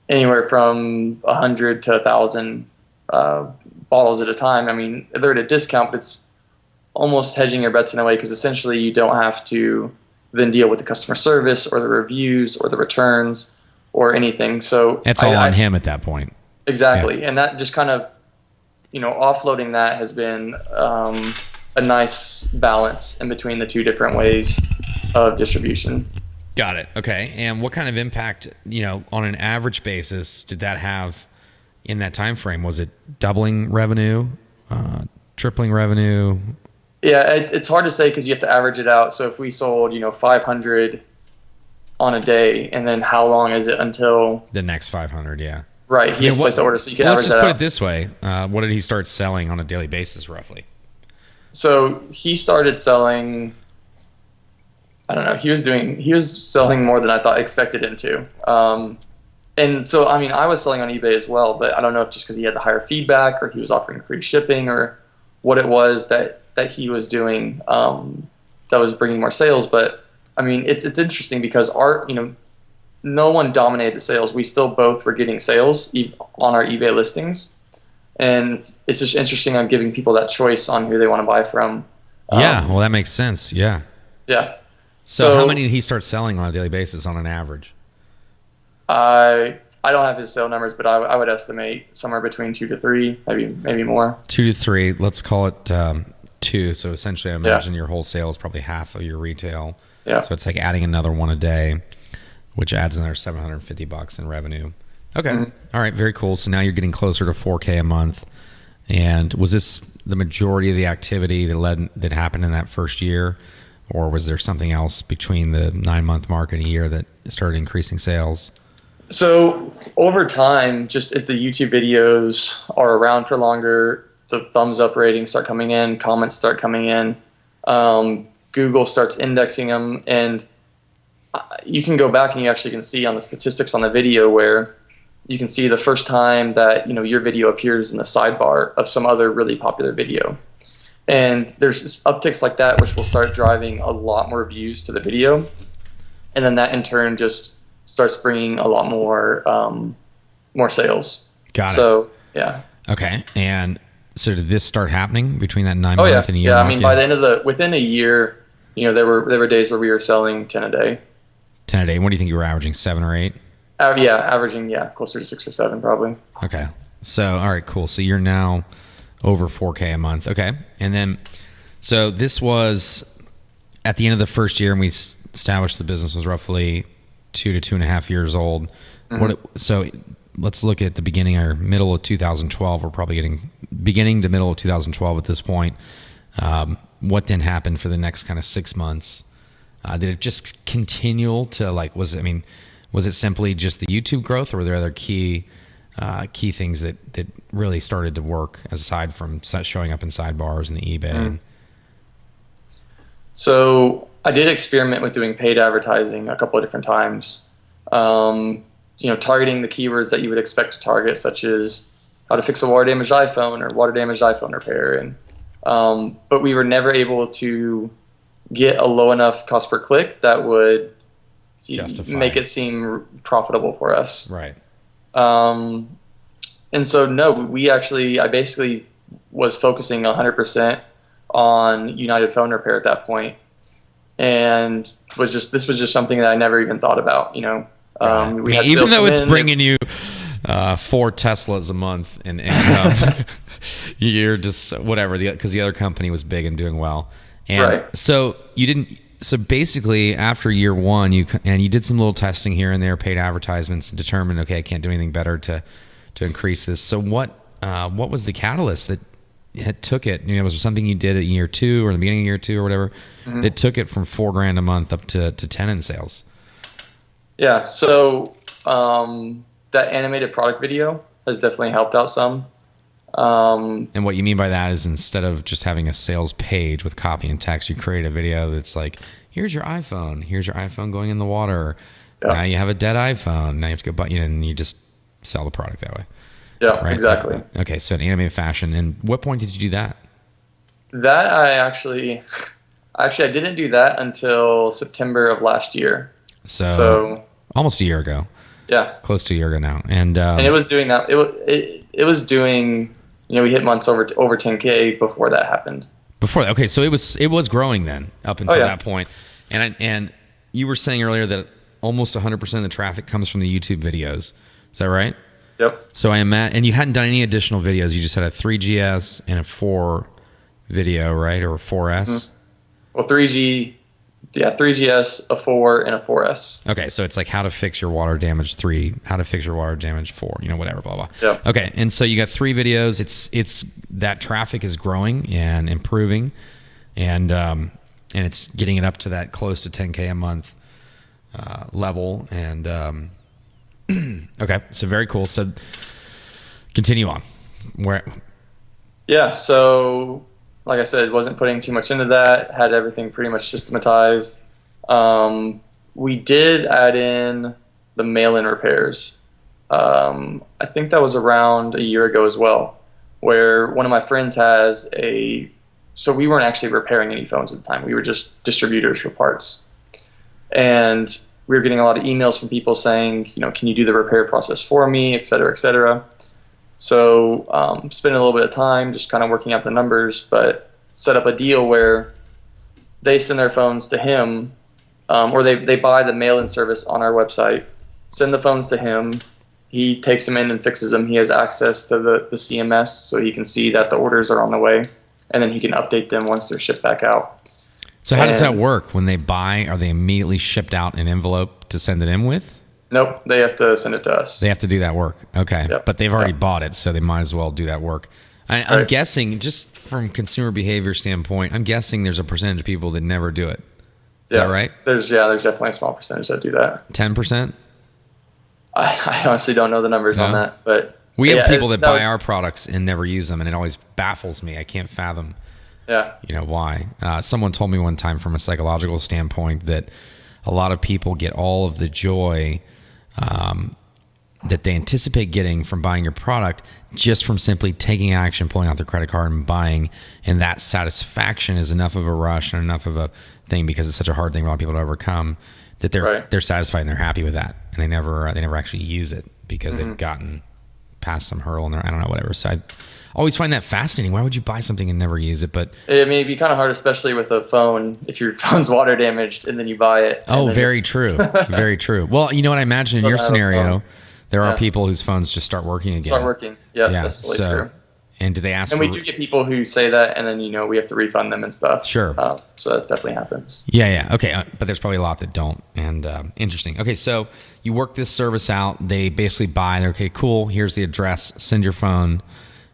anywhere from 100 to 1,000 bottles at a time. I mean, they're at a discount, but it's almost hedging your bets in a way, because essentially you don't have to then deal with the customer service or the reviews or the returns or anything. So it's all on him at that point. Exactly. Yeah. And that just kind of, offloading that has been a nice balance in between the two different ways of distribution. Got it. Okay. And what kind of impact, on an average basis did that have in that time frame? Was it doubling revenue, tripling revenue? Yeah, it's hard to say because you have to average it out. So if we sold, 500 on a day, and then how long is it until the next 500? Yeah. Right. He has to place the order, so you can average that out. Let's just put it this way. What did he start selling on a daily basis, roughly? So he started selling, I don't know, he was selling more than I expected him to. And so, I mean, I was selling on eBay as well, but I don't know if just because he had the higher feedback or he was offering free shipping or what it was that he was doing that was bringing more sales. But I mean, it's interesting because no one dominated the sales. We still both were getting sales on our eBay listings. And it's just interesting on giving people that choice on who they want to buy from. Yeah, well, that makes sense. Yeah. Yeah. So how many did he start selling on a daily basis on an average? I don't have his sale numbers, but I would estimate somewhere between 2 to 3, maybe more. 2 to 3. Let's call it 2. So essentially, I imagine your wholesale is probably half of your retail. Yeah. So it's like adding another one a day, which adds another $750 in revenue. Okay. Mm-hmm. All right. Very cool. So now you're getting closer to $4K a month. And was this the majority of the activity that happened in that first year, or was there something else between the 9-month mark and a year that started increasing sales? So over time, just as the YouTube videos are around for longer, the thumbs up ratings start coming in, comments start coming in, Google starts indexing them, and you can go back and you actually can see on the statistics on the video where you can see the first time that your video appears in the sidebar of some other really popular video. And there's upticks like that which will start driving a lot more views to the video. And then that in turn just starts bringing a lot more sales. Got it. So, yeah. Okay. And so did this start happening between that 9-month and a year? Yeah, I mean, by the end within a year, there were days where we were selling 10 a day. 10 a day. What do you think you were averaging, 7 or 8? Yeah, averaging, closer to 6 or 7 probably. Okay. So, all right, cool. So you're now over 4K a month. Okay. And then, so this was at the end of the first year, and we established the business was roughly 2 to 2.5 years old. Mm-hmm. So let's look at the beginning or middle of 2012. We're probably getting beginning to middle of 2012 at this point. What then happened for the next kind of 6 months? Did it just continue to was it simply just the YouTube growth, or were there other key things that really started to work aside from showing up in sidebars and the eBay? Mm. So I did experiment with doing paid advertising a couple of different times. Targeting the keywords that you would expect to target, such as how to fix a water damaged iPhone or water damaged iPhone repair, and but we were never able to get a low enough cost per click that would make it seem profitable for us. Right. And so I basically was focusing 100% on United Phone Repair at that point, and this was just something that I never even thought about. We had even though it's bringing you 4 Teslas a month in income, you're just whatever, because the other company was big and doing well. And right. So you didn't. So basically, after year 1, you did some little testing here and there, paid advertisements, and determined, okay, I can't do anything better to increase this. So what was the catalyst that took it? Was there something you did at year 2 or the beginning of year 2 or whatever that took it from $4,000 a month up to 10 in sales? Yeah. So that animated product video has definitely helped out some. And what you mean by that is instead of just having a sales page with copy and text, you create a video that's like, here's your iPhone. Here's your iPhone going in the water. Yeah. Now you have a dead iPhone. Now you have to go buy, and you just sell the product that way. Yeah, right? exactly. Okay, so in animated fashion. And what point did you do that? That I didn't do that until September of last year. So almost a year ago. Yeah. Close to a year ago now. And it was doing that. It was doing, we hit months over 10K before that happened. Before that. Okay, so it was growing then up until that point. And you were saying earlier that almost 100% of the traffic comes from the YouTube videos. Is that right? Yep. So and you hadn't done any additional videos. You just had a 3GS and a 4 video, right? Or a 4S? Mm-hmm. Well, 3GS, a 4, and a 4S. Okay, so it's like how to fix your water damage 3, how to fix your water damage 4, whatever, blah, blah. Yeah. Okay, and so you got 3 videos. It's that traffic is growing and improving, and it's getting it up to that close to 10K a month level. And okay, so very cool. So continue on. Yeah, so like I said, wasn't putting too much into that, had everything pretty much systematized. We did add in the mail-in repairs. I think that was around a year ago as well, where one of my friends so we weren't actually repairing any phones at the time. We were just distributors for parts. And we were getting a lot of emails from people saying, can you do the repair process for me, et cetera, et cetera. So spending a little bit of time just kind of working out the numbers, but set up a deal where they send their phones to him, or they buy the mail-in service on our website, send the phones to him. He takes them in and fixes them. He has access to the CMS, so he can see that the orders are on the way, and then he can update them once they're shipped back out. So how does that work? When they buy, are they immediately shipped out an envelope to send it in with? Nope, they have to send it to us. They have to do that work. Okay. Yep. But they've already bought it, so they might as well do that work. I'm guessing, just from consumer behavior standpoint, I'm guessing there's a percentage of people that never do it. Is that right? There's definitely a small percentage that do that. 10%? I honestly don't know the numbers on that, but we have people that buy our products and never use them, and it always baffles me. I can't fathom why. Someone told me one time from a psychological standpoint that a lot of people get all of the joy that they anticipate getting from buying your product just from simply taking action, pulling out their credit card and buying, and that satisfaction is enough of a rush and enough of a thing, because it's such a hard thing for a lot of people to overcome, that they're satisfied and they're happy with that, and they never actually use it because they've gotten past some hurdle and I don't know, whatever. So I always find that fascinating. Why would you buy something and never use it? But it'd be kind of hard, especially with a phone, if your phone's water damaged and then you buy it. Oh, very true. Very true. Well, you know what I imagine in your scenario, there are people whose phones just start working again. Start working. Yeah, that's totally true. And do they ask we do get people who say that, and then, we have to refund them and stuff. Sure. So that definitely happens. Yeah. Okay. But there's probably a lot that don't. And interesting. Okay. So you work this service out. They basically buy. They're okay, cool. Here's the address. Send your phone.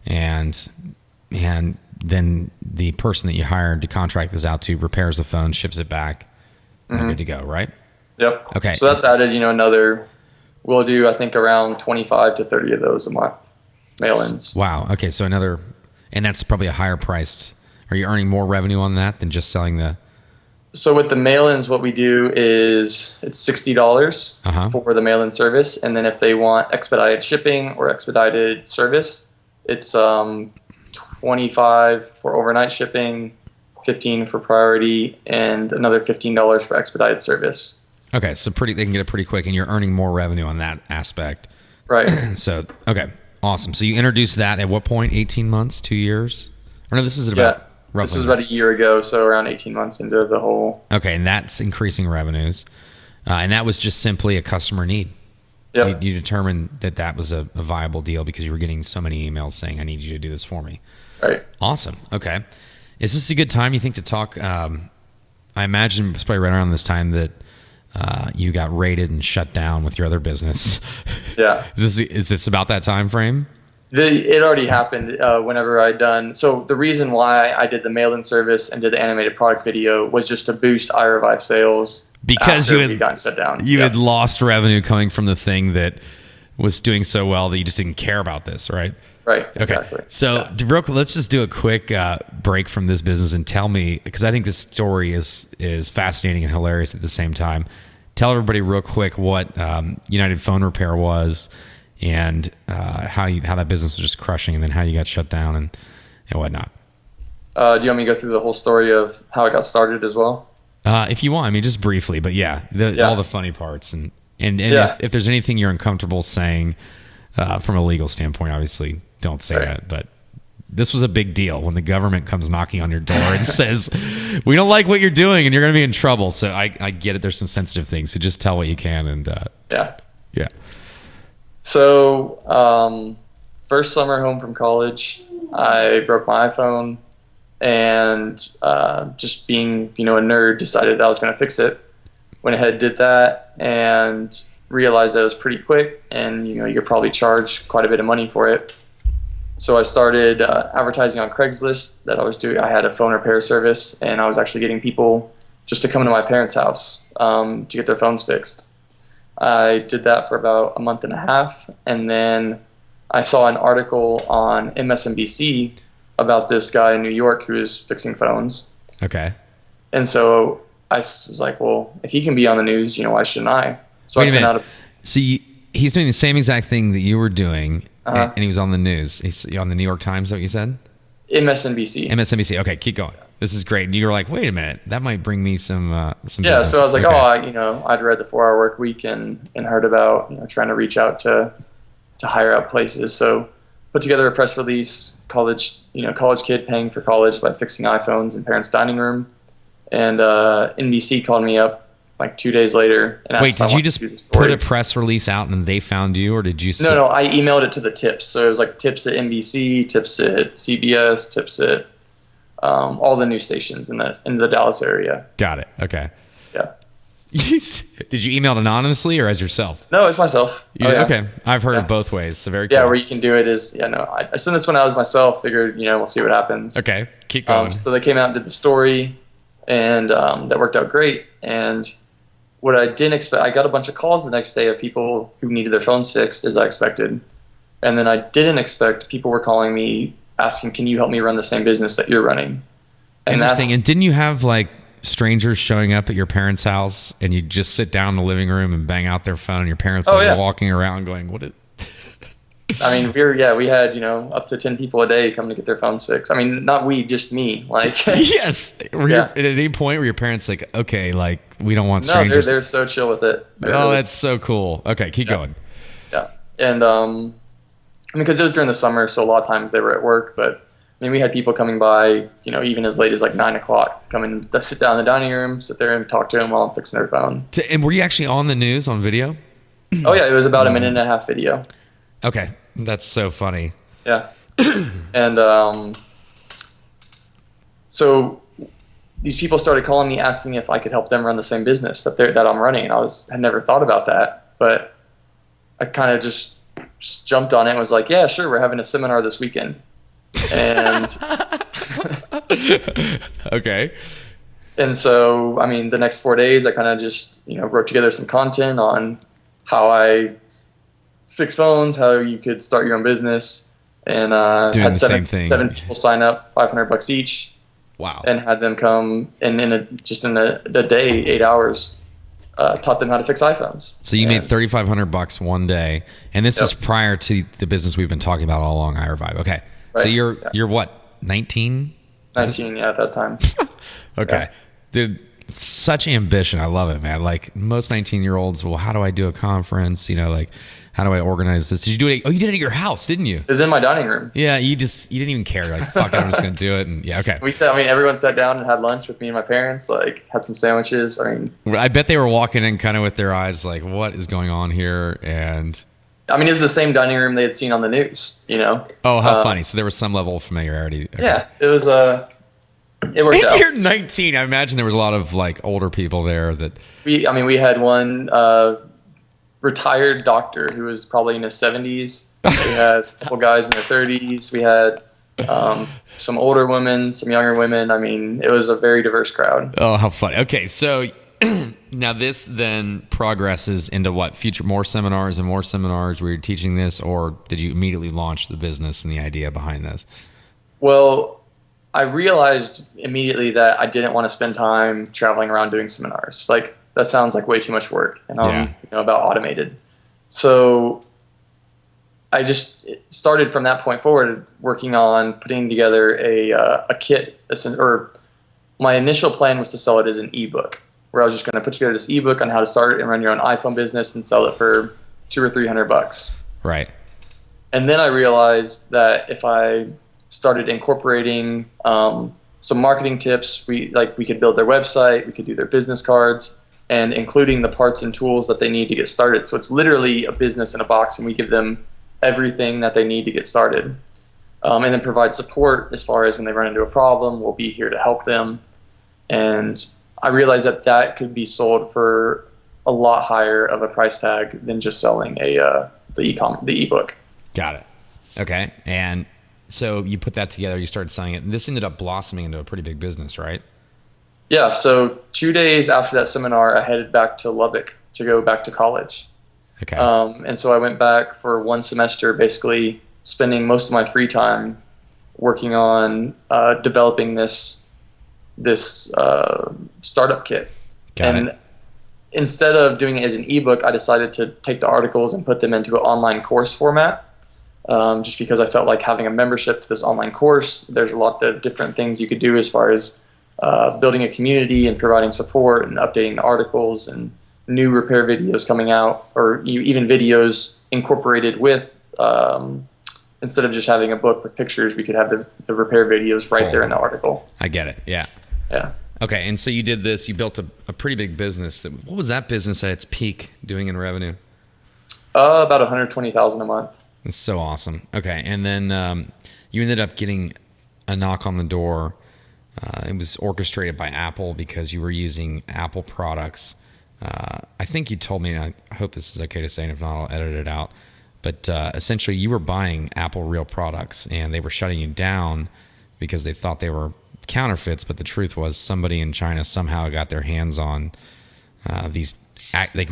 And then the person that you hired to contract this out to repairs the phone, ships it back. And they're good to go, right? Yep. Okay. So that's added, we'll do, I think, around 25 to 30 of those a month. Mail-ins. Wow. Okay. So and that's probably a higher priced. Are you earning more revenue on that than just selling the? So with the mail-ins, what we do is it's $60 for the mail-in service. And then if they want expedited shipping or expedited service, it's $25 for overnight shipping, $15 for priority, and another $15 for expedited service. Okay. So they can get it pretty quick, and you're earning more revenue on that aspect. Right. So, okay. Awesome. So you introduced that at what point? 18 months, 2 years? Or no, this is about roughly. This was about a year ago, so around 18 months into the whole. Okay, and that's increasing revenues. And that was just simply a customer need. Yep. You determined that was a viable deal because you were getting so many emails saying, I need you to do this for me. Right. Awesome. Okay. Is this a good time, you think, to talk? I imagine it's probably right around this time that you got raided and shut down with your other business. Yeah. Is this about that time frame? It already happened whenever I done. So the reason why I did the mail-in service and did the animated product video was just to boost iRevive sales because after we got shut down. You had lost revenue coming from the thing that was doing so well that you just didn't care about this, right? Right. Okay. Exactly. So real quick, let's just do a quick break from this business and tell me, because I think this story is fascinating and hilarious at the same time. Tell everybody real quick what United Phone Repair was, and how that business was just crushing, and then how you got shut down and whatnot. Do you want me to go through the whole story of how it got started as well? If you want, I mean, just briefly, but all the funny parts, and if there's anything you're uncomfortable saying from a legal standpoint, obviously don't say that. But this was a big deal when the government comes knocking on your door and says, "We don't like what you're doing, and you're going to be in trouble." So I get it. There's some sensitive things, so just tell what you can. And yeah. So, first summer home from college, I broke my iPhone, and just being, a nerd, decided I was going to fix it. Went ahead, did that, and realized that it was pretty quick, and you could probably charge quite a bit of money for it. So I started advertising on Craigslist that I was doing. I had a phone repair service, and I was actually getting people just to come to my parents' house to get their phones fixed. I did that for about a month and a half, and then I saw an article on MSNBC about this guy in New York who was fixing phones. Okay. And so I was like, well, if he can be on the news, why shouldn't I? So Wait a minute. So he's doing the same exact thing that you were doing, and he was on the news. He's on the New York Times, is that what you said? MSNBC. MSNBC. Okay, keep going. This is great. And you were like, wait a minute, that might bring me some Yeah, business. so I was like, I'd read the 4-Hour Work Week and heard about, trying to reach out to hire out places. So put together a press release, college kid paying for college by fixing iPhones in parents' dining room. And NBC called me up like 2 days later and asked Wait, if I did you wanted to just do the story. put a press release out and they found you, or did you? No, I emailed it to the tips. So it was like tips at NBC, tips at CBS, tips at all the news stations in the Dallas area. Got it. Okay. Yeah. Did you email it anonymously or as yourself? No, it's myself. Okay. I've heard of both ways. So very cool. Yeah, where you can do it is, I sent this one out as myself, figured, we'll see what happens. Okay. Keep going. So they came out and did the story, and that worked out great. And what I didn't expect, I got a bunch of calls the next day of people who needed their phones fixed, as I expected. And then I didn't expect people were calling me asking, can you help me run the same business that you're running? And interesting. And didn't you have like strangers showing up at your parents' house and you just sit down in the living room and bang out their phone and your parents walking around going, what is... I mean, we had, up to 10 people a day come to get their phones fixed. I mean, not we, just me. Like, yes. At any point were your parents like, okay, like we don't want strangers? No, they're so chill with it. That's so cool. Okay, keep going. Yeah. And, because it was during the summer, so a lot of times they were at work, but we had people coming by, even as late as like 9 o'clock, come and sit down in the dining room, sit there and talk to them while I'm fixing their phone. And were you actually on the news on video? Oh yeah, it was about a minute and a half video. Okay, that's so funny. Yeah, and so these people started calling me asking if I could help them run the same business that I'm running, and had never thought about that, but I kind of just jumped on it and was like, yeah, sure, we're having a seminar this weekend. And okay. And so, the next 4 days, I kind of just, wrote together some content on how I fix phones, how you could start your own business, and doing had the same thing. 7 people sign up, $500 each. Wow. And had them come and in a day, 8 hours, taught them how to fix iPhones. So you made $3,500 one day, and this is prior to the business we've been talking about all along, iRevive. Okay. Right. So you're what, 19? 19, yeah, at that time. Okay. Yeah. Dude, such ambition. I love it, man. Like most 19-year-olds, well, how do I do a conference? Like, how do I organize this? Did you do it? Oh, you did it at your house, didn't you? It was in my dining room. Yeah, you didn't even care. Like, fuck it, I'm just going to do it. And yeah, okay. Everyone sat down and had lunch with me and my parents, like had some sandwiches. I bet they were walking in kind of with their eyes like, what is going on here? And it was the same dining room they had seen on the news, Oh, how funny. So there was some level of familiarity. Okay. Yeah, it was, it worked out. You're 19. I imagine there was a lot of like older people there that... We had one retired doctor who was probably in his 70s. We had a couple guys in their 30s. We had some older women, some younger women. I mean, it was a very diverse crowd. Oh, how funny. Okay, so now this then progresses into what? More seminars and more seminars where you're teaching this, or did you immediately launch the business and the idea behind this? Well, I realized immediately that I didn't want to spend time traveling around doing seminars. Like, that sounds like way too much work, and about automated. So I just started from that point forward working on putting together a kit. Or my initial plan was to sell it as an ebook, where I was just going to put together this ebook on how to start and run your own iPhone business and sell it for $200 or $300. Right. And then I realized that if I started incorporating some marketing tips, we could build their website, we could do their business cards, and including the parts and tools that they need to get started. So it's literally a business in a box, and we give them everything that they need to get started. And then provide support as far as when they run into a problem, we'll be here to help them. And I realized that could be sold for a lot higher of a price tag than just selling the ebook. Got it. Okay. And so you put that together, you started selling it, and this ended up blossoming into a pretty big business, right? Yeah. So 2 days after that seminar, I headed back to Lubbock to go back to college. Okay. And so I went back for 1 semester, basically spending most of my free time working on developing this startup kit. Got it. Instead of doing it as an ebook, I decided to take the articles and put them into an online course format. Just because I felt like having a membership to this online course, there's a lot of different things you could do as far as building a community and providing support and updating the articles and new repair videos coming out, or even videos incorporated with, instead of just having a book with pictures, we could have the repair videos right there in the article. I get it. Yeah. Yeah. Okay. And so you did this, you built a pretty big business. What was that business at its peak doing in revenue? About $120,000 a month. That's so awesome. Okay. And then you ended up getting a knock on the door. It was orchestrated by Apple because you were using Apple products. I think you told me, and I hope this is okay to say, and if not, I'll edit it out. But essentially, you were buying Apple real products, and they were shutting you down because they thought they were counterfeits. But the truth was, somebody in China somehow got their hands on these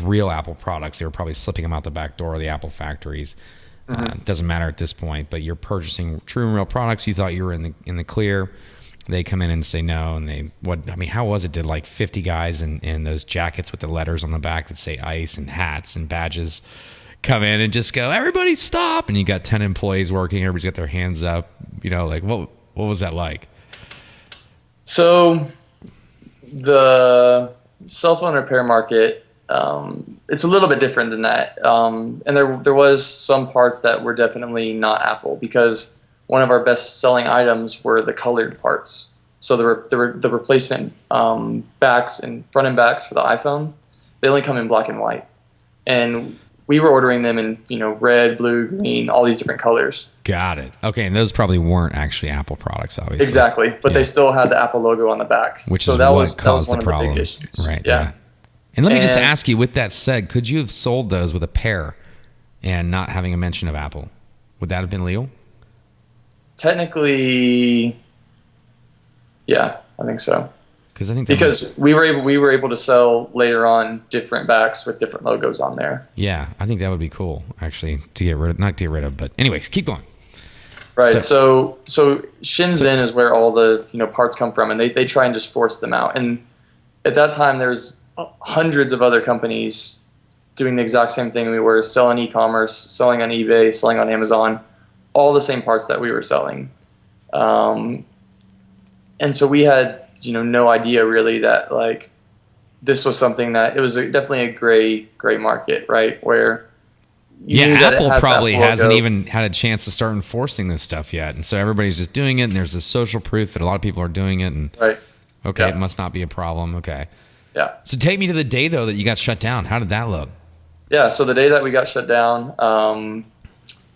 real Apple products. They were probably slipping them out the back door of the Apple factories. It doesn't matter at this point, but you're purchasing true and real products. You thought you were in the clear. They come in and say no, and how was it? Did like 50 guys in those jackets with the letters on the back that say ICE and hats and badges come in and just go, everybody stop, and you got 10 employees working, everybody's got their hands up, what was that like? So the cell phone repair market, it's a little bit different than that, and there was some parts that were definitely not Apple, because one of our best selling items were the colored parts. So the replacement backs and front end backs for the iPhone, they only come in black and white, and we were ordering them in red, blue, green, all these different colors. Got it. Okay, and those probably weren't actually Apple products, obviously. Exactly, but they still had the Apple logo on the back, which is what caused the problem. Of the big issues. Right. Yeah. And let me just ask you, with that said, could you have sold those with a pair and not having a mention of Apple? Would that have been legal? Technically, yeah, I think so. Because we were able to sell later on different backs with different logos on there. Yeah, I think that would be cool, actually, not get rid of, but anyways, keep going. Right. So Shenzhen is where all the parts come from, and they try and just force them out. And at that time, there's hundreds of other companies doing the exact same thing we were, selling e-commerce, selling on eBay, selling on Amazon, all the same parts that we were selling. And so we had no idea really that like this was something that it was definitely a gray market, right? Where Apple probably hasn't even had a chance to start enforcing this stuff yet, and so everybody's just doing it, and there's this social proof that a lot of people are doing it, and right. Okay, it must not be a problem. Okay. Yeah. So take me to the day though that you got shut down. How did that look? Yeah. So the day that we got shut down,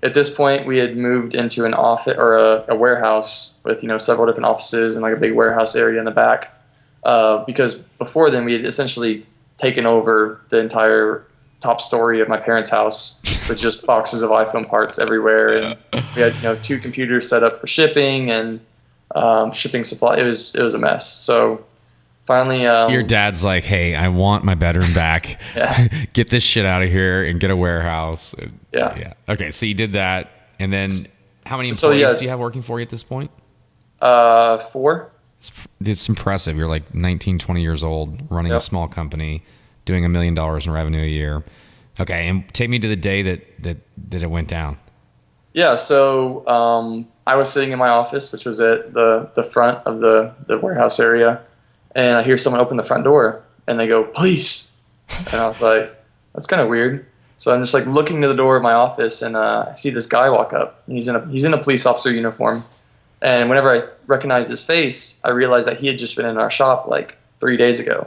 at this point we had moved into an office or a warehouse with several different offices and like a big warehouse area in the back. Because before then we had essentially taken over the entire top story of my parents' house with just boxes of iPhone parts everywhere, and we had 2 computers set up for shipping and shipping supply. It was a mess. So finally, your dad's like, "Hey, I want my bedroom back. yeah, Get this shit out of here and get a warehouse." yeah. Okay, so you did that, and then how many employees do you have working for you at this point? 4. It's impressive. You're like 19, 20 years old, running a small company, doing $1 million in revenue a year. Okay, and take me to the day that it went down. Yeah, so I was sitting in my office, which was at the front of the warehouse area, and I hear someone open the front door, and they go, "Police!" And I was like, "That's kind of weird." So I'm just like looking to the door of my office, and I see this guy walk up. He's in a police officer uniform, and whenever I recognized his face, I realized that he had just been in our shop like 3 days ago.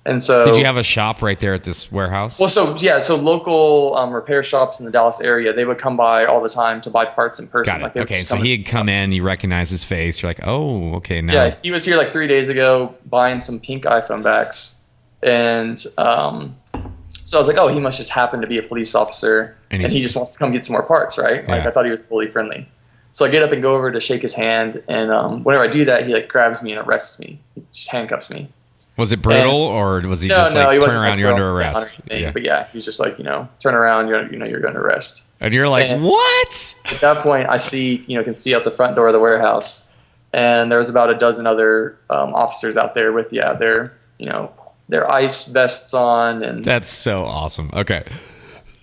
And so, did you have a shop right there at this warehouse? Well, so local repair shops in the Dallas area, they would come by all the time to buy parts in person. Got it. Okay, so he had come in, you recognize his face. You're like, oh, okay, now. Yeah, he was here like 3 days ago buying some pink iPhone backs. And so I was like, oh, he must just happen to be a police officer, and he just wants to come get some more parts, right? Like, I thought he was totally friendly. So I get up and go over to shake his hand, and whenever I do that, he like grabs me and arrests me. He just handcuffs me. Was it brutal, or was he just like, turn around, you're under arrest? Yeah. But yeah, he's just like, turn around, you're under arrest. And you're like, what? At that point, I can see out the front door of the warehouse, and there was about a dozen other officers out there with, their ice vests on. And that's so awesome. Okay.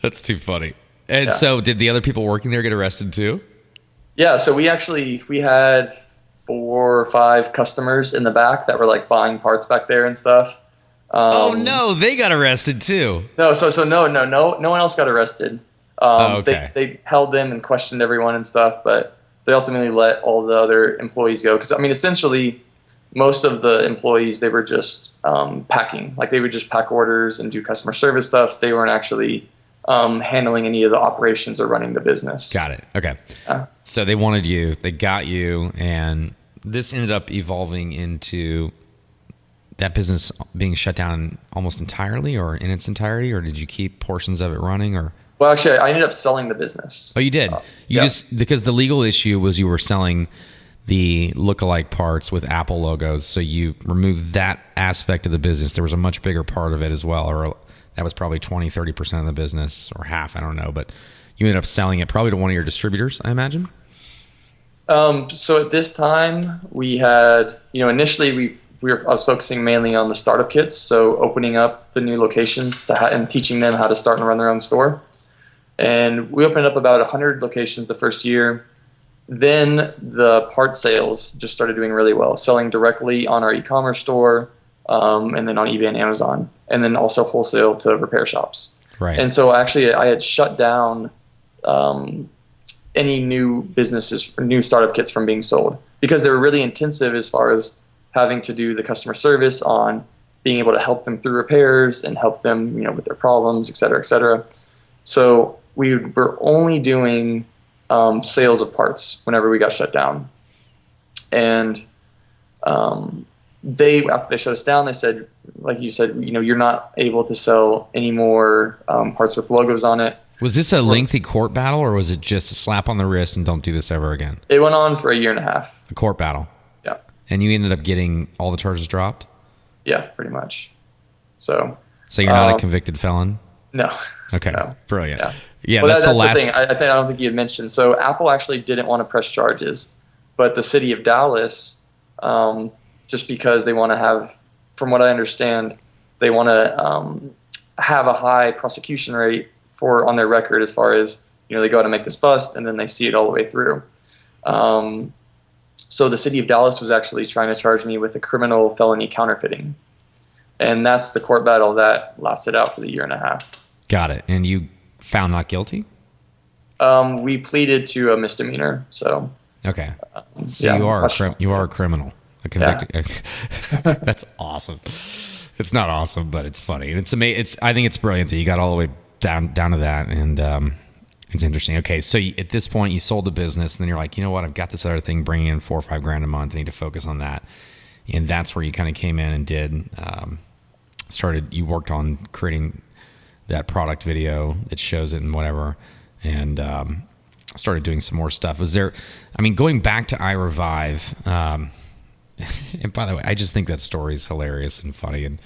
That's too funny. And so did the other people working there get arrested too? Yeah. So we had 4 or 5 customers in the back that were like buying parts back there and stuff. Oh no, they got arrested too. No, no one else got arrested. Okay. They held them and questioned everyone and stuff, but they ultimately let all the other employees go. Because I mean, essentially, most of the employees, they were just packing. Like they would just pack orders and do customer service stuff. They weren't actually handling any of the operations or running the business. Got it. Okay. So they wanted you, they got you, and this ended up evolving into that business being shut down almost entirely, or in its entirety, or did you keep portions of it running? Or well, actually, I ended up selling the business. Oh, you did. Just because the legal issue was you were selling the lookalike parts with Apple logos, so you removed that aspect of the business. There was a much bigger part of it as well, or that was probably 20-30% of the business, or half, I don't know, but you ended up selling it probably to one of your distributors, I imagine. So at this time, we had, initially I was focusing mainly on the startup kits, so opening up the new locations and teaching them how to start and run their own store. And we opened up about 100 locations the first year. Then the part sales just started doing really well, selling directly on our e-commerce store, and then on eBay and Amazon, and then also wholesale to repair shops. Right. And so actually I had shut down any new businesses, new startup kits from being sold, because they were really intensive as far as having to do the customer service on being able to help them through repairs and help them, with their problems, et cetera, et cetera. So we were only doing sales of parts whenever we got shut down. And after they shut us down, they said, like you said, you're not able to sell any more parts with logos on it. Was this a lengthy court battle, or was it just a slap on the wrist and don't do this ever again? It went on for 1.5 years. A court battle. Yeah. And you ended up getting all the charges dropped? Yeah, pretty much. So you're not a convicted felon? No. Okay. No. Brilliant. Yeah. Yeah, well, that's the last thing. I don't think you had mentioned. So Apple actually didn't want to press charges, but the city of Dallas, just because they want to have, from what I understand, they want to have a high prosecution rate on their record, as far as, they go out and make this bust and then they see it all the way through. So the city of Dallas was actually trying to charge me with a criminal felony counterfeiting. And that's the court battle that lasted out for the 1.5 years. Got it. And you found not guilty? We pleaded to a misdemeanor. So okay. So you are a criminal, a convicted. Yeah. That's awesome. It's not awesome, but it's funny. And it's amazing. I think it's brilliant that you got all the way down to that, and it's interesting. Okay, so at this point you sold the business, and then you're like, you know what? I've got this other thing bringing in $4 or $5 grand a month. I need to focus on that, and that's where you kind of came in and did. You worked on creating that product video that shows it and whatever, and started doing some more stuff. Was there, I mean, going back to iRevive, and by the way, I just think that story is hilarious and funny, and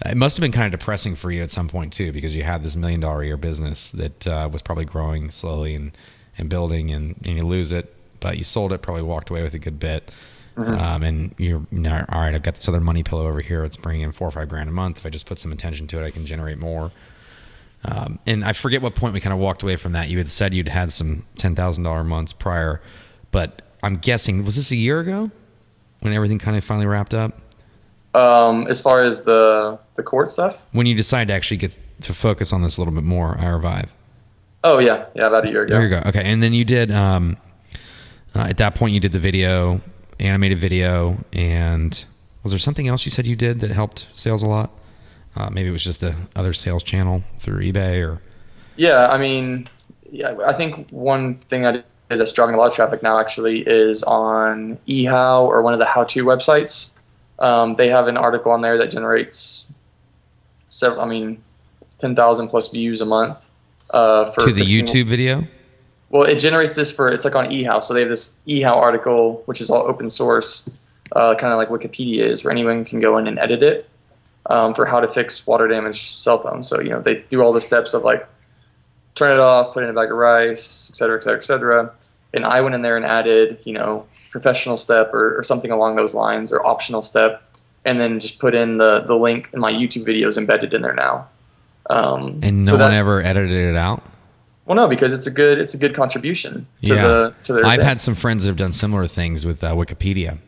it must have been kind of depressing for you at some point too, because you had this $1 million a year business that was probably growing slowly and building, and you lose it, but you sold it, probably walked away with a good bit. And you're all right, I've got this other money pillow over here. It's bringing in $4 or $5 grand a month. If I just put some attention to it, I can generate more. And I forget what point we kind of walked away from that. You had said you'd had some $10,000 months prior, but I'm guessing, was this a year ago when everything kind of finally wrapped up? As far as the court stuff? When you decided to actually get to focus on this a little bit more, iRevive. Oh, yeah. Yeah, about a year ago. There you go. Okay. And then you did, at that point, you did the video, animated video, and was there something else you said you did that helped sales a lot? Maybe it was just the other sales channel through eBay or... Yeah, I mean, I think one thing I did that's driving a lot of traffic now actually is on eHow or one of the how-to websites. They have an article on there that generates 10,000 plus views a month. To the YouTube video? Well, it generates this it's like on eHow. So they have this eHow article, which is all open source, kind of like Wikipedia is, where anyone can go in and edit it for how to fix water damaged cell phones. So, they do all the steps of like turn it off, put it in a bag of rice, et cetera, et cetera, et cetera. And I went in there and added, professional step or something along those lines, or optional step, and then just put in the link, and my YouTube video is embedded in there now. And no one ever edited it out? Well, no, because it's a good contribution to their I've event. had some friends that have done similar things with Wikipedia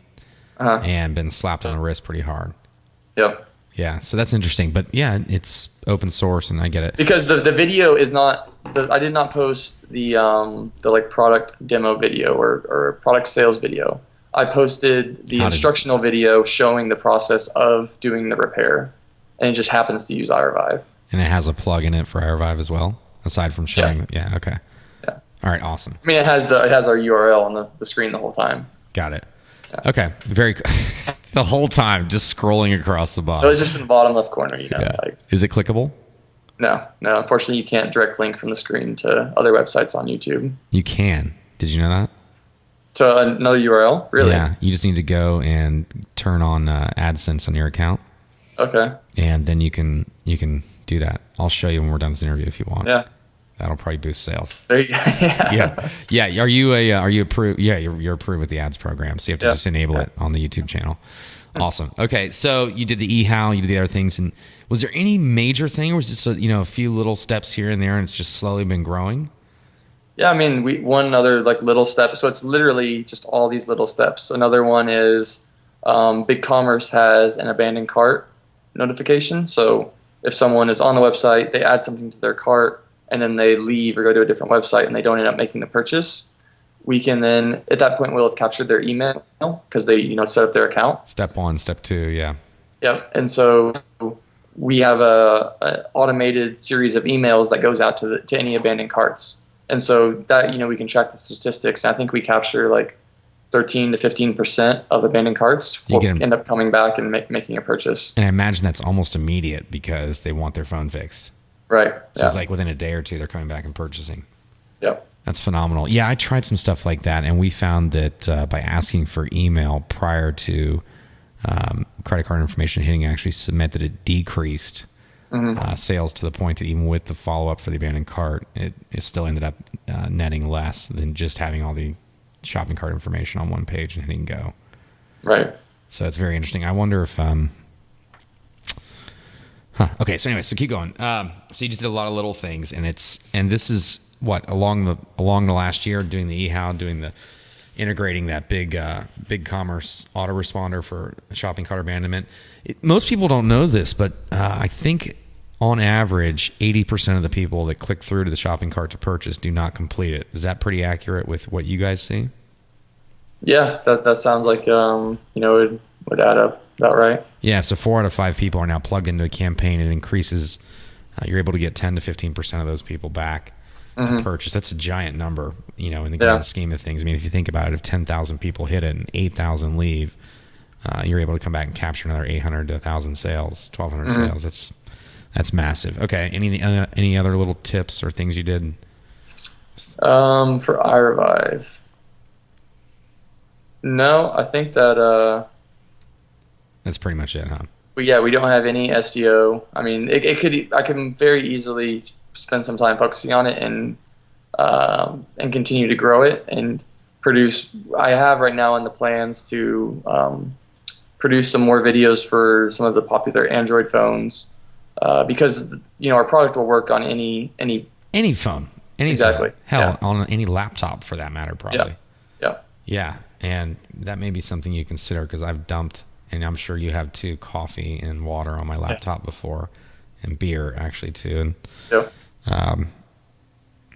and been slapped on the wrist pretty hard. Yep. Yeah, so that's interesting. But yeah, it's open source, and I get it. Because the video is not I did not post the like product demo video or product sales video. I posted the instructional video showing the process of doing the repair, and it just happens to use iRevive. And it has a plug in it for iRevive as well, aside from showing. Yeah. Okay. Yeah. All right. Awesome. I mean, it has our URL on the screen the whole time. Got it. Yeah. Okay. Very. The whole time, just scrolling across the bottom. So it's just in the bottom left corner. Yeah. Is it clickable? No. Unfortunately, you can't direct link from the screen to other websites on YouTube. You can. Did you know that? To another URL? Really? Yeah. You just need to go and turn on AdSense on your account. Okay. And then you can do that. I'll show you when we're done this interview if you want. Yeah. That'll probably boost sales. There you go. Yeah. Are you approved? Yeah, you're approved with the ads program. So you have to just enable it on the YouTube channel. Awesome. Okay. So you did the eHow, you did the other things. And was there any major thing, or was it just a few little steps here and there and it's just slowly been growing? Yeah. I mean, one other like little step. So it's literally just all these little steps. Another one is BigCommerce has an abandoned cart notification. So if someone is on the website, they add something to their cart, and then they leave or go to a different website and they don't end up making the purchase, we can then, at that point, we'll have captured their email because they, set up their account. Step 1, step 2, yeah. Yep. And so we have a automated series of emails that goes out to any abandoned carts. And so that, we can track the statistics. And I think we capture like 13 to 15% of abandoned carts will end up coming back and making a purchase. And I imagine that's almost immediate because they want their phone fixed. Right. So it's like within a day or two, they're coming back and purchasing. Yep. That's phenomenal. Yeah, I tried some stuff like that, and we found that by asking for email prior to credit card information hitting actually submit, that it decreased sales to the point that even with the follow-up for the abandoned cart, it still ended up netting less than just having all the shopping cart information on one page and hitting go. Right. So it's very interesting. I wonder if... Okay, so anyway, so keep going. So you just did a lot of little things, and this is what along the last year, doing the eHow, integrating that big commerce autoresponder for shopping cart abandonment. Most people don't know this, but I think on average, 80% of the people that click through to the shopping cart to purchase do not complete it. Is that pretty accurate with what you guys see? Yeah, that sounds like it would add up. Is that right? Yeah, so 4 out of 5 people are now plugged into a campaign. It increases, you're able to get 10 to 15% of those people back to purchase. That's a giant number, in the grand scheme of things. I mean, if you think about it, if 10,000 people hit it and 8,000 you're able to come back and capture another 800 to 1,000 sales, 1,200 sales. That's That's massive. Okay. Any other little tips or things you did? For iRevive, no, I think that That's pretty much it, huh? we don't have any SEO. I mean, I can very easily spend some time focusing on it and continue to grow it and produce. I have right now in the plans to produce some more videos for some of the popular Android phones because our product will work on any phone. Any exactly phone. Hell, on any laptop for that matter, probably. Yeah. And that may be something you consider, because I've dumped, and I'm sure you have too, coffee and water on my laptop before, and beer actually too. And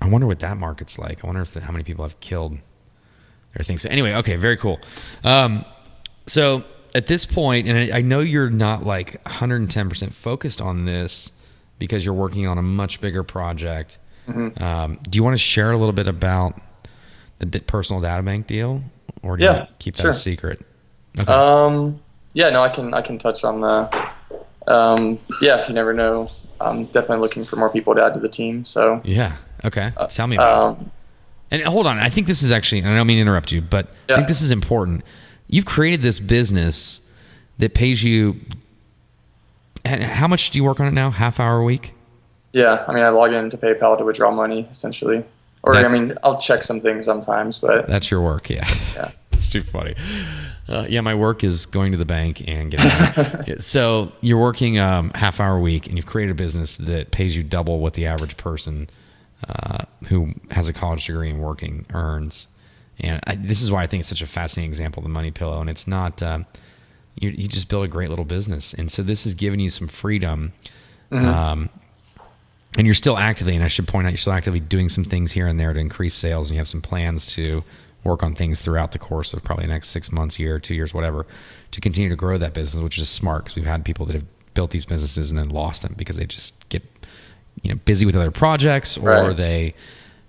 I wonder what that market's like. I wonder how many people have killed their things. So anyway, okay, very cool. So at this point, and I know you're not like 110% focused on this because you're working on a much bigger project. Mm-hmm. Do you want to share a little bit about the personal data bank deal, or do you keep that a secret? Okay. No, I can touch on the. If you never know, I'm definitely looking for more people to add to the team. So yeah, okay. Tell me about it. And hold on, I think this is actually, I don't mean to interrupt you, but I think this is important. You've created this business that pays you. How much do you work on it now? Half hour a week? Yeah, I mean, I log into PayPal to withdraw money, essentially. Or, I'll check some things sometimes, but... That's your work, yeah. It's too funny. My work is going to the bank and getting So you're working half hour a week, and you've created a business that pays you double what the average person who has a college degree and working earns. And this is why I think it's such a fascinating example of the money pillow. And it's not... you just build a great little business. And so this has given you some freedom. Mm-hmm. And you're still actively, and I should point out, you're still actively doing some things here and there to increase sales, and you have some plans to work on things throughout the course of probably the next 6 months, year, 2 years, whatever, to continue to grow that business, which is smart, because we've had people that have built these businesses and then lost them because they just get busy with other projects, or they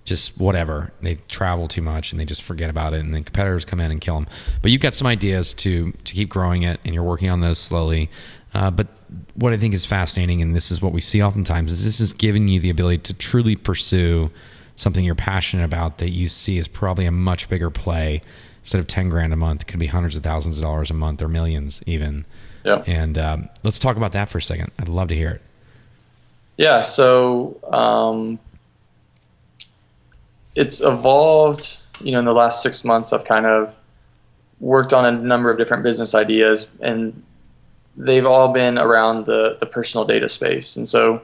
just whatever, they travel too much and they just forget about it, and then competitors come in and kill them. But you've got some ideas to keep growing it, and you're working on those slowly. But what I think is fascinating, and this is what we see oftentimes, is this is giving you the ability to truly pursue something you're passionate about that you see as probably a much bigger play. Instead of 10 grand a month, it could be hundreds of thousands of dollars a month, or millions even. Yeah. And let's talk about that for a second. I'd love to hear it. Yeah. So it's evolved. In the last 6 months, I've kind of worked on a number of different business ideas, and they've all been around the personal data space. And so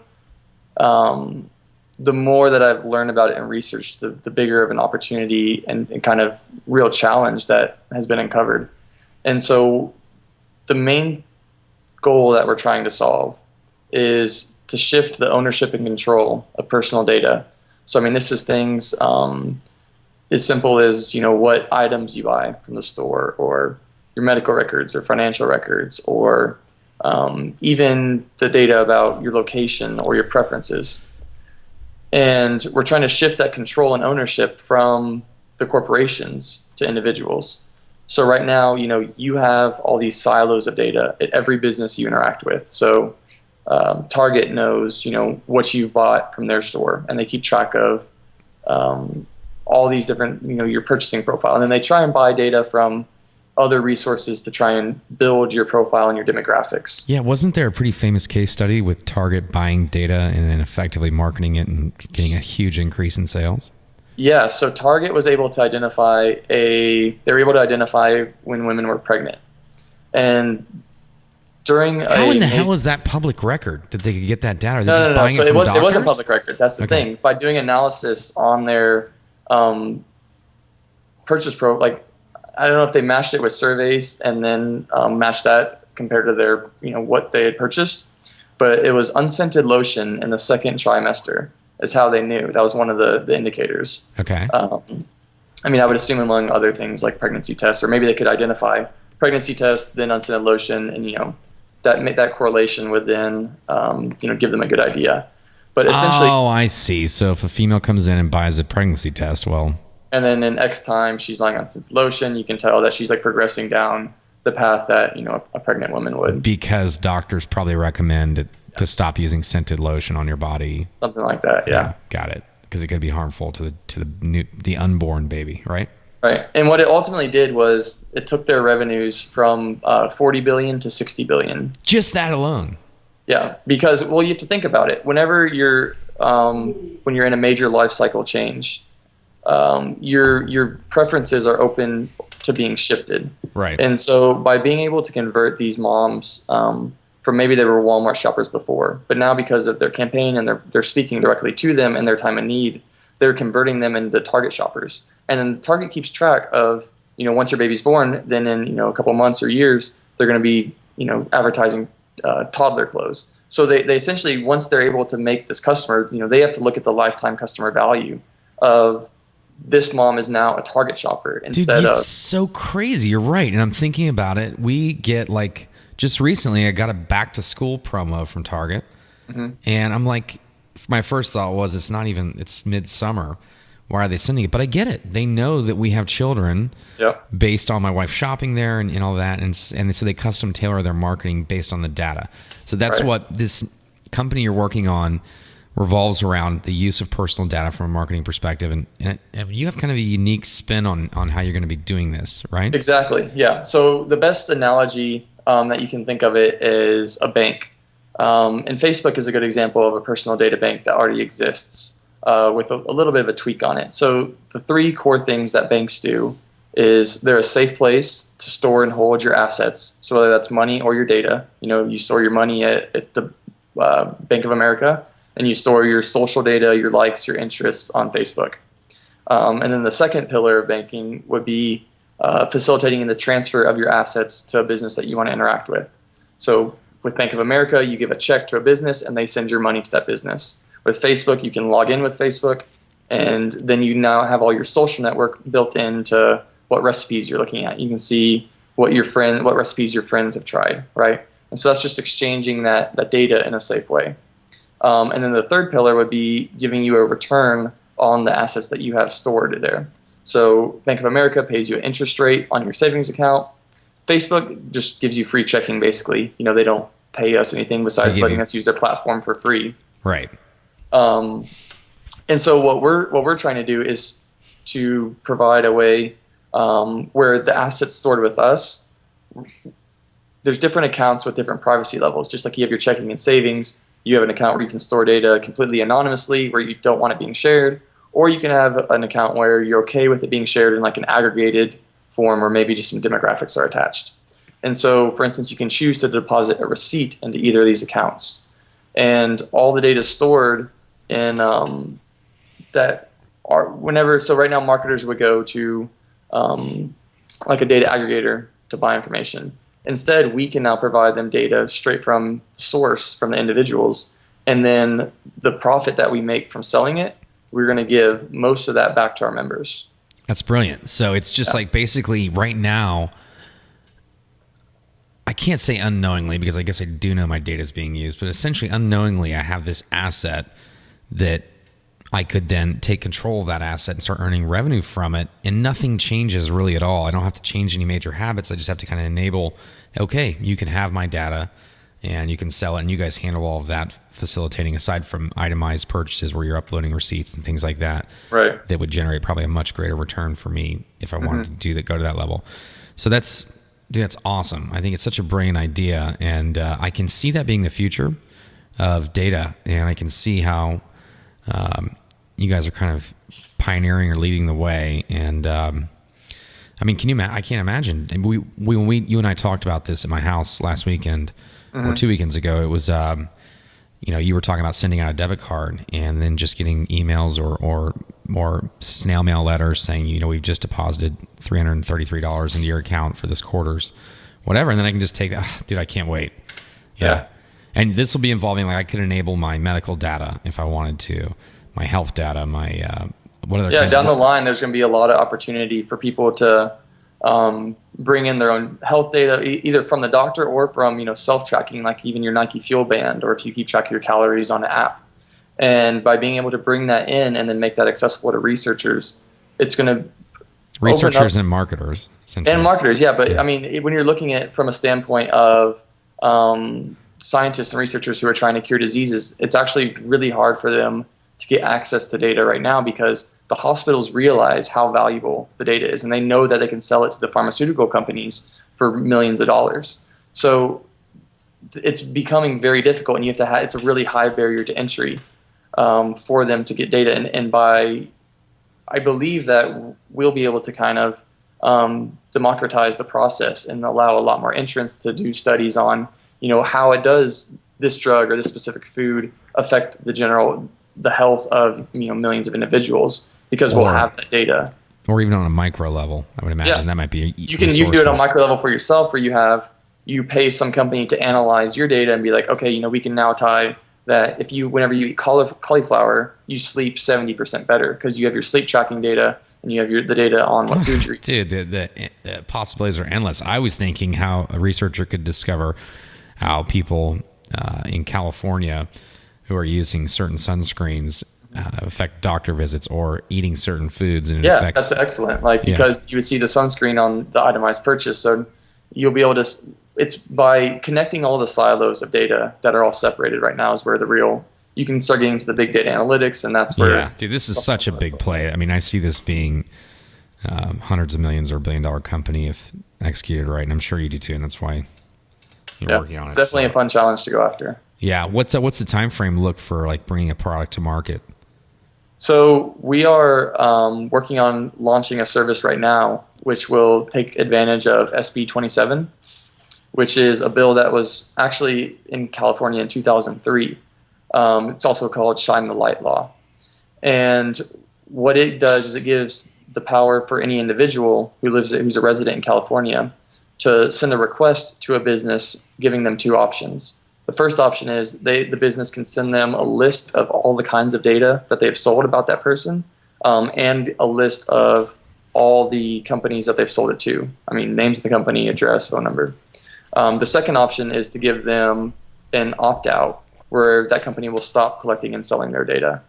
the more that I've learned about it and researched, the bigger of an opportunity and kind of real challenge that has been uncovered. And so the main goal that we're trying to solve is to shift the ownership and control of personal data. So, this is things as simple as, what items you buy from the store, or your medical records or financial records, or even the data about your location or your preferences. And we're trying to shift that control and ownership from the corporations to individuals. So right now, you have all these silos of data at every business you interact with. So Target knows, what you've bought from their store, and they keep track of all these different, your purchasing profile. And then they try and buy data from other resources to try and build your profile and your demographics. Yeah, wasn't there a pretty famous case study with Target buying data and then effectively marketing it and getting a huge increase in sales? Yeah, so Target was able to identify when women were pregnant. And how in the hell is that public record that they could get that data? Are they just buying it from doctors? It wasn't public record. That's the thing. By doing analysis on their purchase I don't know if they matched it with surveys and then matched that compared to their, what they had purchased, but it was unscented lotion in the second trimester is how they knew. That was one of the indicators. Okay. I would assume among other things like pregnancy tests, or maybe they could identify pregnancy tests, then unscented lotion, and that correlation would then give them a good idea. But essentially, I see. So if a female comes in and buys a pregnancy test, and then in X time she's buying unscented lotion, you can tell that she's progressing down the path that a pregnant woman would. Because doctors probably recommend to stop using scented lotion on your body. Something like that. Yeah. Got it. Because it could be harmful to the unborn baby, right? Right. And what it ultimately did was it took their revenues from 40 billion to 60 billion. Just that alone. Yeah, because well, you have to think about it. Whenever you're when you're in a major life cycle change, your preferences are open to being shifted. Right. And so by being able to convert these moms from maybe they were Walmart shoppers before, but now because of their campaign and they're speaking directly to them in their time of need, they're converting them into Target shoppers. And then Target keeps track of, once your baby's born, then in, a couple months or years, they're going to be, advertising toddler clothes. So they essentially, once they're able to make this customer, they have to look at the lifetime customer value of this mom is now a Target shopper instead Dude, it's so crazy. You're right. And I'm thinking about it. We get just recently I got a back to school promo from Target. Mm-hmm. And I'm like, my first thought was it's midsummer. Why are they sending it? But I get it. They know that we have children based on my wife shopping there and all that. And so they custom tailor their marketing based on the data. So that's what this company you're working on revolves around, the use of personal data from a marketing perspective. And you have kind of a unique spin on how you're going to be doing this, right? Exactly. Yeah. So the best analogy that you can think of it is a bank. And Facebook is a good example of a personal data bank that already exists. With a little bit of a tweak on it. So the three core things that banks do is they're a safe place to store and hold your assets. So whether that's money or your data, you store your money at the Bank of America, and you store your social data, your likes, your interests on Facebook. And then the second pillar of banking would be facilitating the transfer of your assets to a business that you want to interact with. So with Bank of America, you give a check to a business and they send your money to that business. With Facebook, you can log in with Facebook, and then you now have all your social network built into what recipes you're looking at. You can see what recipes your friends have tried, right? And so that's just exchanging that data in a safe way. And then the third pillar would be giving you a return on the assets that you have stored there. So Bank of America pays you an interest rate on your savings account. Facebook just gives you free checking, basically. They don't pay us anything besides letting us use their platform for free. Right. And so what we're trying to do is to provide a way where the assets stored with us, there's different accounts with different privacy levels. Just like you have your checking and savings, you have an account where you can store data completely anonymously, where you don't want it being shared, or you can have an account where you're okay with it being shared in an aggregated form, or maybe just some demographics are attached. And so, for instance, you can choose to deposit a receipt into either of these accounts, and all the data is stored in that are whenever. So right now, marketers would go to a data aggregator to buy information. Instead, we can now provide them data straight from the source, from the individuals, and then the profit that we make from selling it, we're going to give most of that back to our members. That's brilliant. So it's just basically right now, I can't say unknowingly because I guess I do know my data is being used, but essentially unknowingly I have this asset that I could then take control of that asset and start earning revenue from it, and nothing changes really at all. I don't have to change any major habits. I just have to kind of enable, okay, you can have my data and you can sell it, and you guys handle all of that facilitating, aside from itemized purchases where you're uploading receipts and things like that. Right. That would generate probably a much greater return for me if I wanted to go to that level. So that's awesome. I think it's such a brilliant idea, and I can see that being the future of data, and I can see how you guys are kind of pioneering or leading the way. And I mean, I can't imagine. You and I talked about this at my house last weekend or 2 weekends ago. It was, you were talking about sending out a debit card and then just getting emails or snail mail letters saying, we've just deposited $333 into your account for this quarter's whatever. And then I can just take that. Dude, I can't wait. Yeah. And this will be involving, I could enable my medical data if I wanted to, my health data, my what other. Yeah, down the line, there's going to be a lot of opportunity for people to bring in their own health data, either from the doctor or from self-tracking, like even your Nike Fuel Band, or if you keep track of your calories on an app. And by being able to bring that in and then make that accessible to researchers, it's going to researchers and marketers. And marketers, yeah. But I mean, when you're looking at it from a standpoint of scientists and researchers who are trying to cure diseases, it's actually really hard for them to get access to data right now because the hospitals realize how valuable the data is, and they know that they can sell it to the pharmaceutical companies for millions of dollars. So it's becoming very difficult, and you have to have, it's a really high barrier to entry for them to get data. And I believe that we'll be able to kind of democratize the process and allow a lot more entrants to do studies on, how it does this drug or this specific food affect the health of millions of individuals, because we'll have that data. Or even on a micro level, I would imagine that might be. You can do it on micro level for yourself, where you pay some company to analyze your data and be like, okay, we can now tie that whenever you eat cauliflower, you sleep 70% better because you have your sleep tracking data and you have the data on what food you're eating. Dude, the possibilities are endless. I was thinking how a researcher could discover how people in California who are using certain sunscreens affect doctor visits or eating certain foods. And that's excellent. Because you would see the sunscreen on the itemized purchase. So you'll be able to, it's by connecting all the silos of data that are all separated right now is where you can start getting to the big data analytics, and that's where. Yeah, dude, this is such a big play. I mean, I see this being hundreds of millions or $1 billion company if executed right, and I'm sure you do too, and that's why you're working on it. It's definitely a fun challenge to go after. Yeah, what's the time frame look for bringing a product to market? So we are working on launching a service right now, which will take advantage of SB 27, which is a bill that was actually in California in 2003. It's also called Shine the Light Law. And what it does is it gives the power for any individual who's a resident in California to send a request to a business giving them two options. The first option is the business can send them a list of all the kinds of data that they've sold about that person, and a list of all the companies that they've sold it to. I mean, names of the company, address, phone number. The second option is to give them an opt-out where that company will stop collecting and selling their data.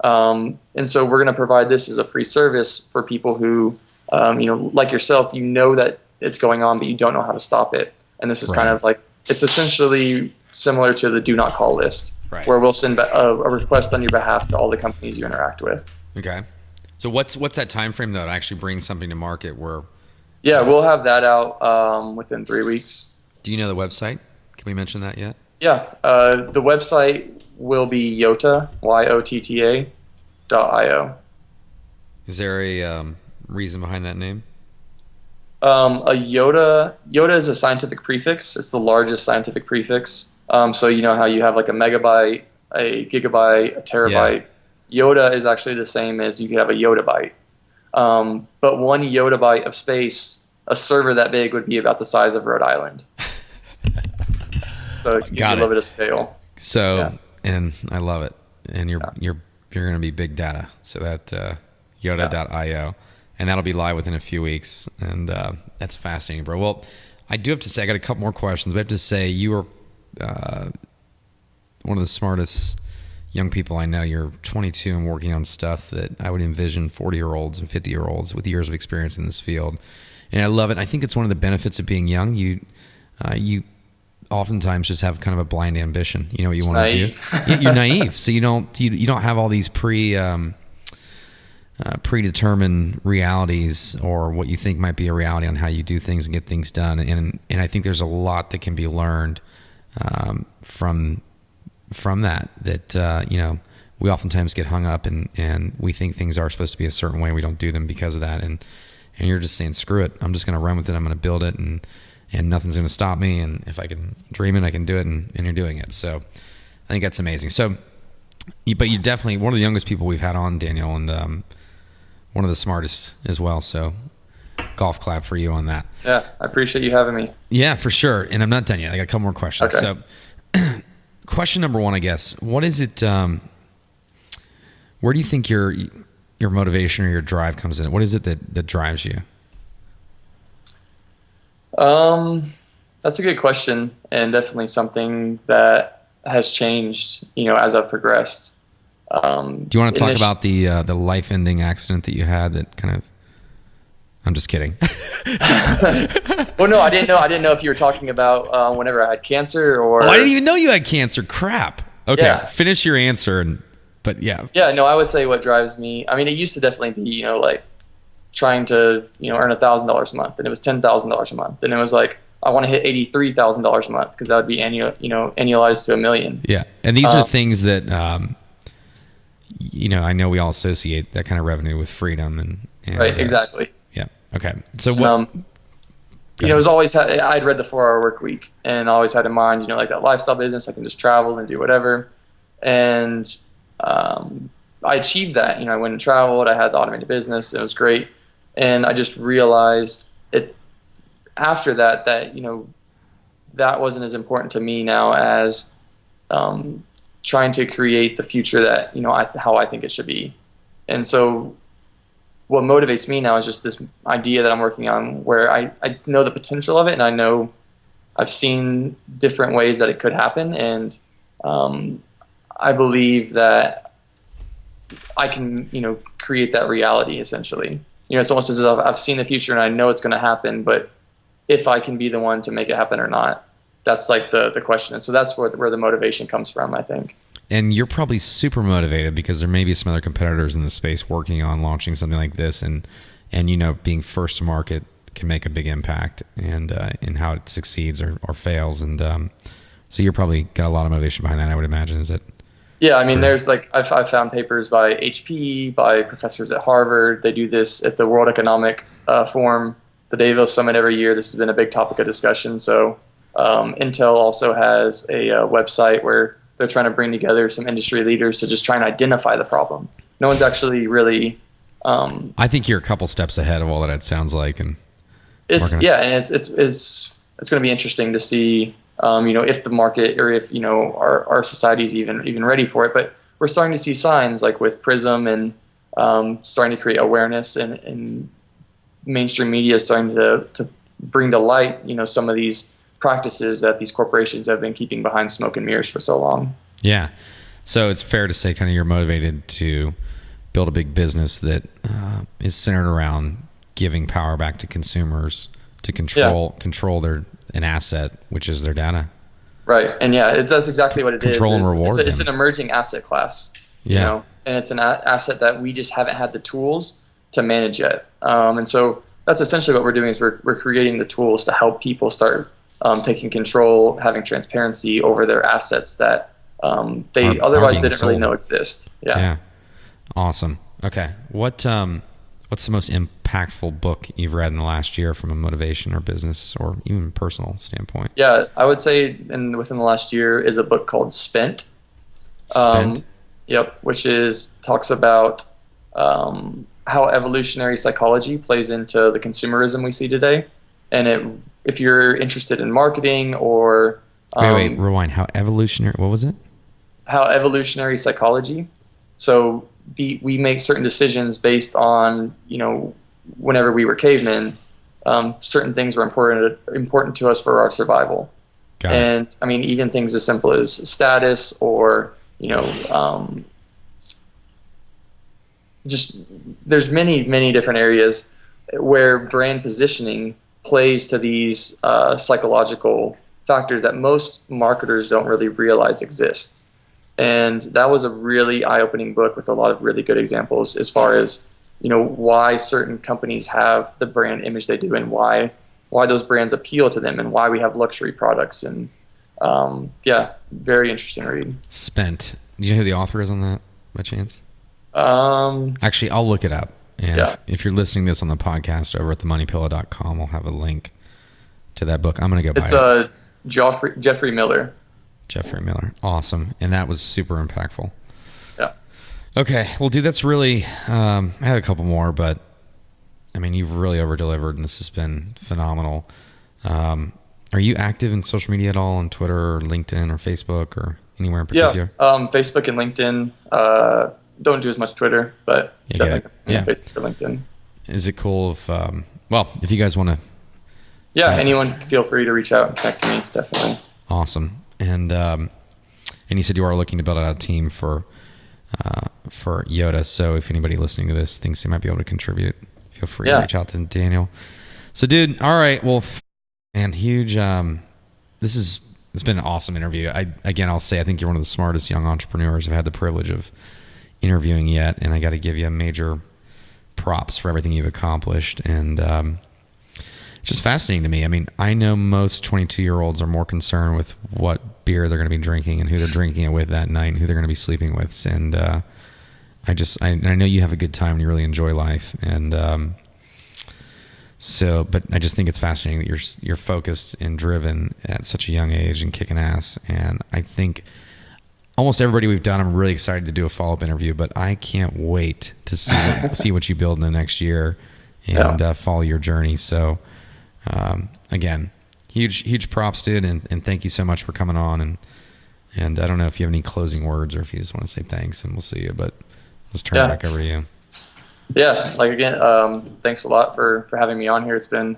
And so we're going to provide this as a free service for people who, like yourself, that it's going on, but you don't know how to stop it. And this is kind of it's essentially similar to the do not call list, where we'll send a request on your behalf to all the companies you interact with. Okay. So what's that time frame that actually brings something to market where? Yeah, we'll have that out within 3 weeks. Do you know the website? Can we mention that yet? Yeah, the website will be Yotta, YOTTA.io. Is there a reason behind that name? Yotta is a scientific prefix. It's the largest scientific prefix. So you know how you have like a megabyte, a gigabyte, a terabyte. Yeah. Yotta is actually the same as you could have a yottabyte. But one yottabyte of space, a server that big would be about the size of Rhode Island. So it's a little bit of scale. So, and I love it. And you're going to be big data. So that yotta.io. And that'll be live within a few weeks. And that's fascinating, bro. Well, I do have to say, I got a couple more questions. We have to say you are one of the smartest young people I know. You're 22 and working on stuff that I would envision 40-year-olds and 50-year-olds with years of experience in this field. And I love it. I think it's one of the benefits of being young. You oftentimes just have kind of a blind ambition. You know what you want to do. You're naive. So you don't have all these predetermined realities or what you think might be a reality on how you do things and get things done. And I think there's a lot that can be learned from that we oftentimes get hung up and we think things are supposed to be a certain way. We don't do them because of that. And you're just saying, screw it. I'm just going to run with it. I'm going to build it and nothing's going to stop me. And if I can dream it, I can do it. And you're doing it. So I think that's amazing. So, but you're definitely one of the youngest people we've had on, Daniel, and one of the smartest as well. So golf clap for you on that. Yeah, I appreciate you having me. Yeah, for sure. And I'm not done yet. I got a couple more questions. Okay. So question number one, I guess, what is it, where do you think your motivation or your drive comes in? What is it that drives you? That's a good question, and definitely something that has changed, as I've progressed. Do you want to talk about the life-ending accident that you had that kind of I'm just kidding. Well, no, I didn't know if you were talking about whenever I had cancer or. Oh, I didn't even know you had cancer. Crap. Okay, Yeah. finish your answer. But yeah. Yeah, no, I would say what drives me. I mean, it used to definitely be, like trying to, earn $1,000 a month, and it was $10,000 a month, and it was like I want to hit $83,000 a month because that would be annualized to $1 million. Yeah, and these are things that I know we all associate that kind of revenue with freedom and right, exactly. Yeah. Okay. So what? It was always I'd read the 4-Hour Work Week, and always had in mind, like that lifestyle business. I can just travel and do whatever, and I achieved that. I went and traveled. I had the automated business. It was great, and I just realized it after that that wasn't as important to me now as trying to create the future that how I think it should be. And so what motivates me now is just this idea that I'm working on, where I know the potential of it, and I know I've seen different ways that it could happen, and I believe that I can create that reality essentially. It's almost as if I've seen the future and I know it's going to happen, but if I can be the one to make it happen or not, that's like the question. And so that's where the motivation comes from, I think. And you're probably super motivated because there may be some other competitors in the space working on launching something like this, and being first to market can make a big impact and in how it succeeds or fails. And so you're probably got a lot of motivation behind that, I would imagine. Is it? Yeah, I mean, there's I've found papers by HP, by professors at Harvard. They do this at the World Economic Forum, the Davos Summit every year. This has been a big topic of discussion. So Intel also has a website where they're trying to bring together some industry leaders to just try and identify the problem. No one's actually really. I think you're a couple steps ahead of all that. It sounds like, and it's and it's going to be interesting to see. If the market or if our society is even ready for it, but we're starting to see signs like with Prism and starting to create awareness, and mainstream media is starting to bring to light some of these practices that these corporations have been keeping behind smoke and mirrors for so long. Yeah, so it's fair to say kind of you're motivated to build a big business that is centered around giving power back to consumers to control an asset, which is their data. Right, and that's exactly what it is. Control and reward. It's an emerging asset class. Yeah, and it's an asset that we just haven't had the tools to manage yet. And so that's essentially what we're doing is we're creating the tools to help people start taking control, having transparency over their assets that they otherwise didn't really know exist. Yeah. Awesome. Okay. What's the most impactful book you've read in the last year from a motivation or business or even personal standpoint? Yeah, I would say within the last year is a book called Spent. Yep, which talks about how evolutionary psychology plays into the consumerism we see today. And if you're interested in marketing or wait, rewind. How evolutionary? What was it? How evolutionary psychology. So we make certain decisions based on whenever we were cavemen, certain things were important to us for our survival. And I mean, even things as simple as status or just there's many different areas where brand positioning plays to these psychological factors that most marketers don't really realize exist. And that was a really eye-opening book with a lot of really good examples as far as why certain companies have the brand image they do, and why those brands appeal to them, and why we have luxury products. And very interesting read. Spent. Do you know who the author is on that by chance? Actually, I'll look it up. And if you're listening to this on the podcast over at themoneypillow.com, I'll have a link to that book. I'm going to go buy it. It's Jeffrey Miller. Jeffrey Miller. Awesome. And that was super impactful. Yeah. Okay. Well, dude, that's really, I had a couple more, but I mean, you've really over-delivered, and this has been phenomenal. Are you active in social media at all, on Twitter or LinkedIn or Facebook or anywhere in particular? Yeah. Facebook and LinkedIn. Don't do as much Twitter, but Facebook or LinkedIn. Is it cool if you guys want to? Yeah, anyone feel free to reach out and connect to me, definitely. Awesome. And you said you are looking to build out a team for Yoda. So if anybody listening to this thinks they might be able to contribute, feel feel free to reach out to Daniel. So, dude, all right. Well, man, huge. It's been an awesome interview. I'll say I think you're one of the smartest young entrepreneurs I've had the privilege of interviewing yet, and I got to give you a major props for everything you've accomplished. And it's just fascinating to me. I mean, I know most 22-year-olds are more concerned with what beer they're going to be drinking and who they're drinking it with that night and who they're going to be sleeping with. And I know you have a good time and you really enjoy life. And but I just think it's fascinating that you're focused and driven at such a young age and kicking ass. And I think almost everybody we've done, I'm really excited to do a follow-up interview, but I can't wait to see what you build in the next year and follow your journey. So again, huge props, dude. And thank you so much for coming on. And I don't know if you have any closing words or if you just want to say thanks, and we'll see you, but let's turn it back over to you. Yeah, thanks a lot for having me on here. It's been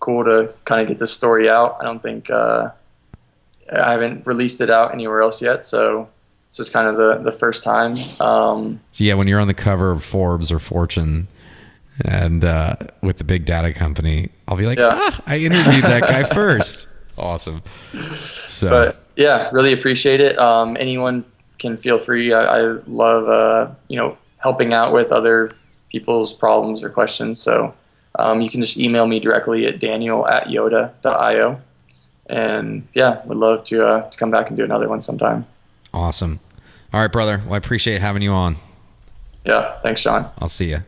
cool to kind of get this story out. I don't think I haven't released it out anywhere else yet, so this is kind of the first time. So yeah, when you're on the cover of Forbes or Fortune and with the big data company, I'll be like, I interviewed that guy first. Awesome. So, but yeah, really appreciate it. Anyone can feel free. I love helping out with other people's problems or questions. So you can just email me directly at daniel@yoda.io. And would love to come back and do another one sometime. Awesome. All right, brother. Well, I appreciate having you on. Yeah. Thanks, Sean. I'll see you.